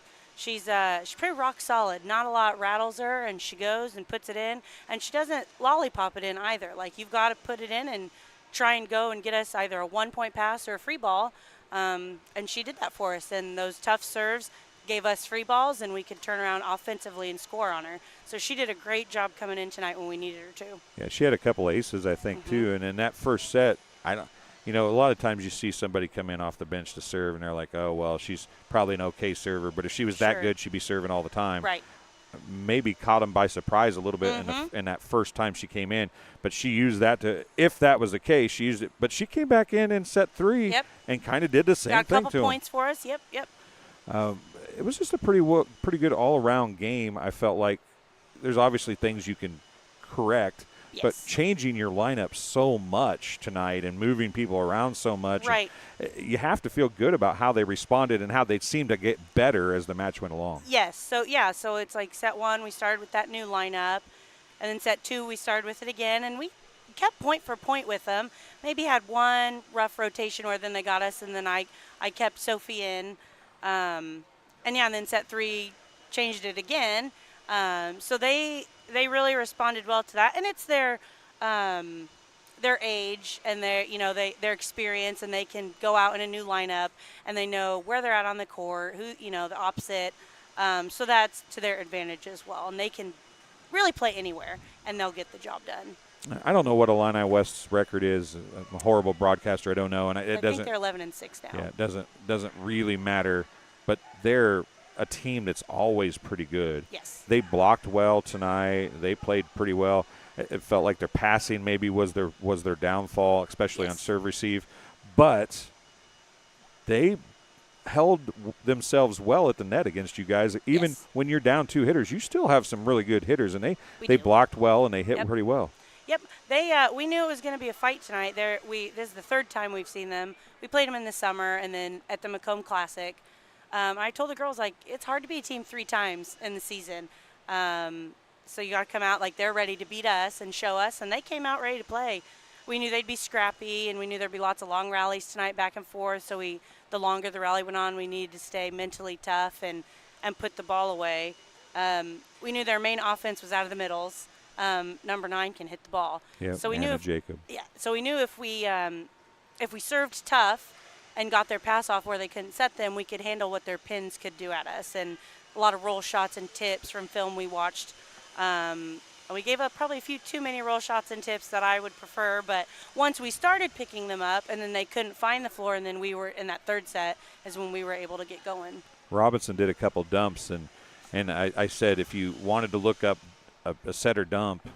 pretty rock solid. Not a lot rattles her, and she goes and puts it in. And she doesn't lollipop it in either. Like, you've got to put it in and try and go and get us either a 1-point pass or a free ball. And she did that for us. And those tough serves gave us free balls, and we could turn around offensively and score on her. So she did a great job coming in tonight when we needed her to. Yeah, she had a couple aces, I think, too. And in that first set, a lot of times you see somebody come in off the bench to serve, and they're like, oh, well, she's probably an okay server. But if she was that good, she'd be serving all the time. Right. Maybe caught them by surprise a little bit in that first time she came in. But she used that to, if that was the case, she used it. But she came back in set 3 and kind of did the same thing to them. Got a couple points for us. Yep. It was just a pretty good all-around game. I felt like there's obviously things you can correct, but changing your lineup so much tonight and moving people around so much. Right. You have to feel good about how they responded and how they seemed to get better as the match went along. Yes. So it's like set 1, we started with that new lineup. And then set 2, we started with it again. And we kept point for point with them. Maybe had one rough rotation where then they got us, and then I kept Sophie in. And then set 3 changed it again. So they really responded well to that, and it's their age and their experience, and they can go out in a new lineup and they know where they're at on the court, the opposite. So that's to their advantage as well, and they can really play anywhere and they'll get the job done. I don't know what Illini West's record is. I'm a horrible broadcaster. I don't know, and I think they're 11-6 now. Yeah, it doesn't really matter, but they're a team that's always pretty good. Yes. They blocked well tonight. They played pretty well. It felt like their passing maybe was their downfall, especially on serve receive, but they held themselves well at the net against you guys. Even when you're down 2 hitters, you still have some really good hitters, and they blocked well and they hit pretty well. Yep. We knew it was going to be a fight tonight. This is the 3rd time we've seen them. We played them in the summer and then at the Macomb Classic. I told the girls, it's hard to be a team 3 times in the season. So you got to come out like they're ready to beat us and show us, and they came out ready to play. We knew they'd be scrappy, and we knew there'd be lots of long rallies tonight back and forth. So the longer the rally went on, we needed to stay mentally tough and put the ball away. We knew their main offense was out of the middles. Number 9 can hit the ball. Yeah, so we knew Jacob. Yeah. So we knew if we served tough and got their pass off where they couldn't set them, we could handle what their pins could do at us. And a lot of roll shots and tips from film we watched. And we gave up probably a few too many roll shots and tips that I would prefer. But once we started picking them up and then they couldn't find the floor, and then we were in that 3rd set is when we were able to get going. Robinson did a couple dumps, and I said if you wanted to look up a setter dump,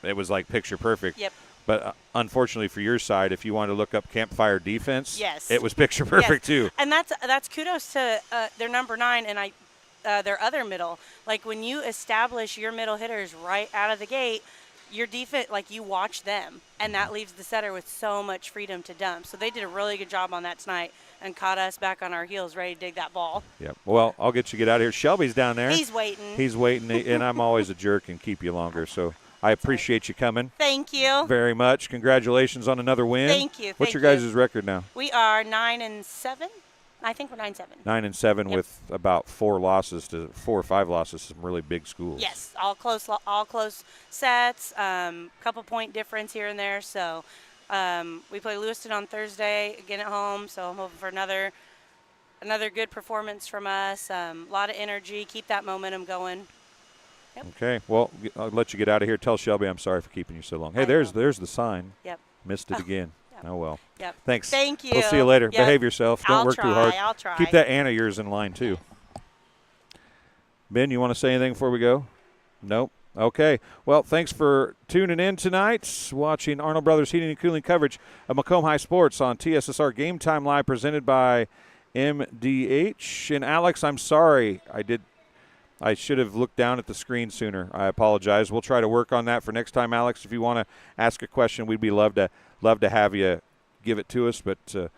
it was like picture perfect. Yep. But unfortunately for your side, if you wanted to look up campfire defense, yes, it was picture perfect too. And that's kudos to their number 9 and their other middle. Like when you establish your middle hitters right out of the gate, your defense, you watch them, and that leaves the setter with so much freedom to dump. So they did a really good job on that tonight and caught us back on our heels, ready to dig that ball. Yep. Well, I'll get you out of here. Shelby's down there. He's waiting. He's waiting, and I'm always a jerk and keep you longer. So I appreciate you coming. Thank you very much. Congratulations on another win. Thank you. What's your guys' record now? We are 9-7. I think we're 9-7. 9-7 with about 4 or 5 losses to some really big schools. Yes, all close sets. Couple point difference here and there. So we play Lewiston on Thursday again at home. So I'm hoping for another good performance from us. A lot of energy. Keep that momentum going. Yep. Okay. Well, I'll let you get out of here. Tell Shelby I'm sorry for keeping you so long. Hey, there's the sign. Yep. Missed it again. Oh, well. Yep. Thanks. Thank you. We'll see you later. Yep. Behave yourself. Don't work too hard. I'll try. Keep that Anna yours in line, too. Ben, you want to say anything before we go? Nope. Okay. Well, thanks for tuning in tonight, watching Arnold Brothers Heating and Cooling coverage of Macomb High Sports on TSSR Game Time Live, presented by MDH. And, Alex, I'm sorry. I should have looked down at the screen sooner. I apologize. We'll try to work on that for next time, Alex. If you want to ask a question, we'd be love to have you give it to us, but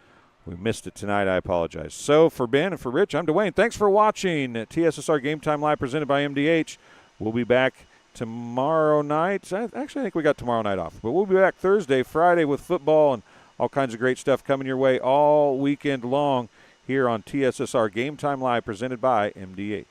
we missed it tonight. I apologize. So for Ben and for Rich, I'm Dwayne. Thanks for watching TSSR Game Time Live, presented by MDH. We'll be back tomorrow night. Actually, I think we got tomorrow night off, but we'll be back Thursday, Friday with football and all kinds of great stuff coming your way all weekend long here on TSSR Game Time Live, presented by MDH.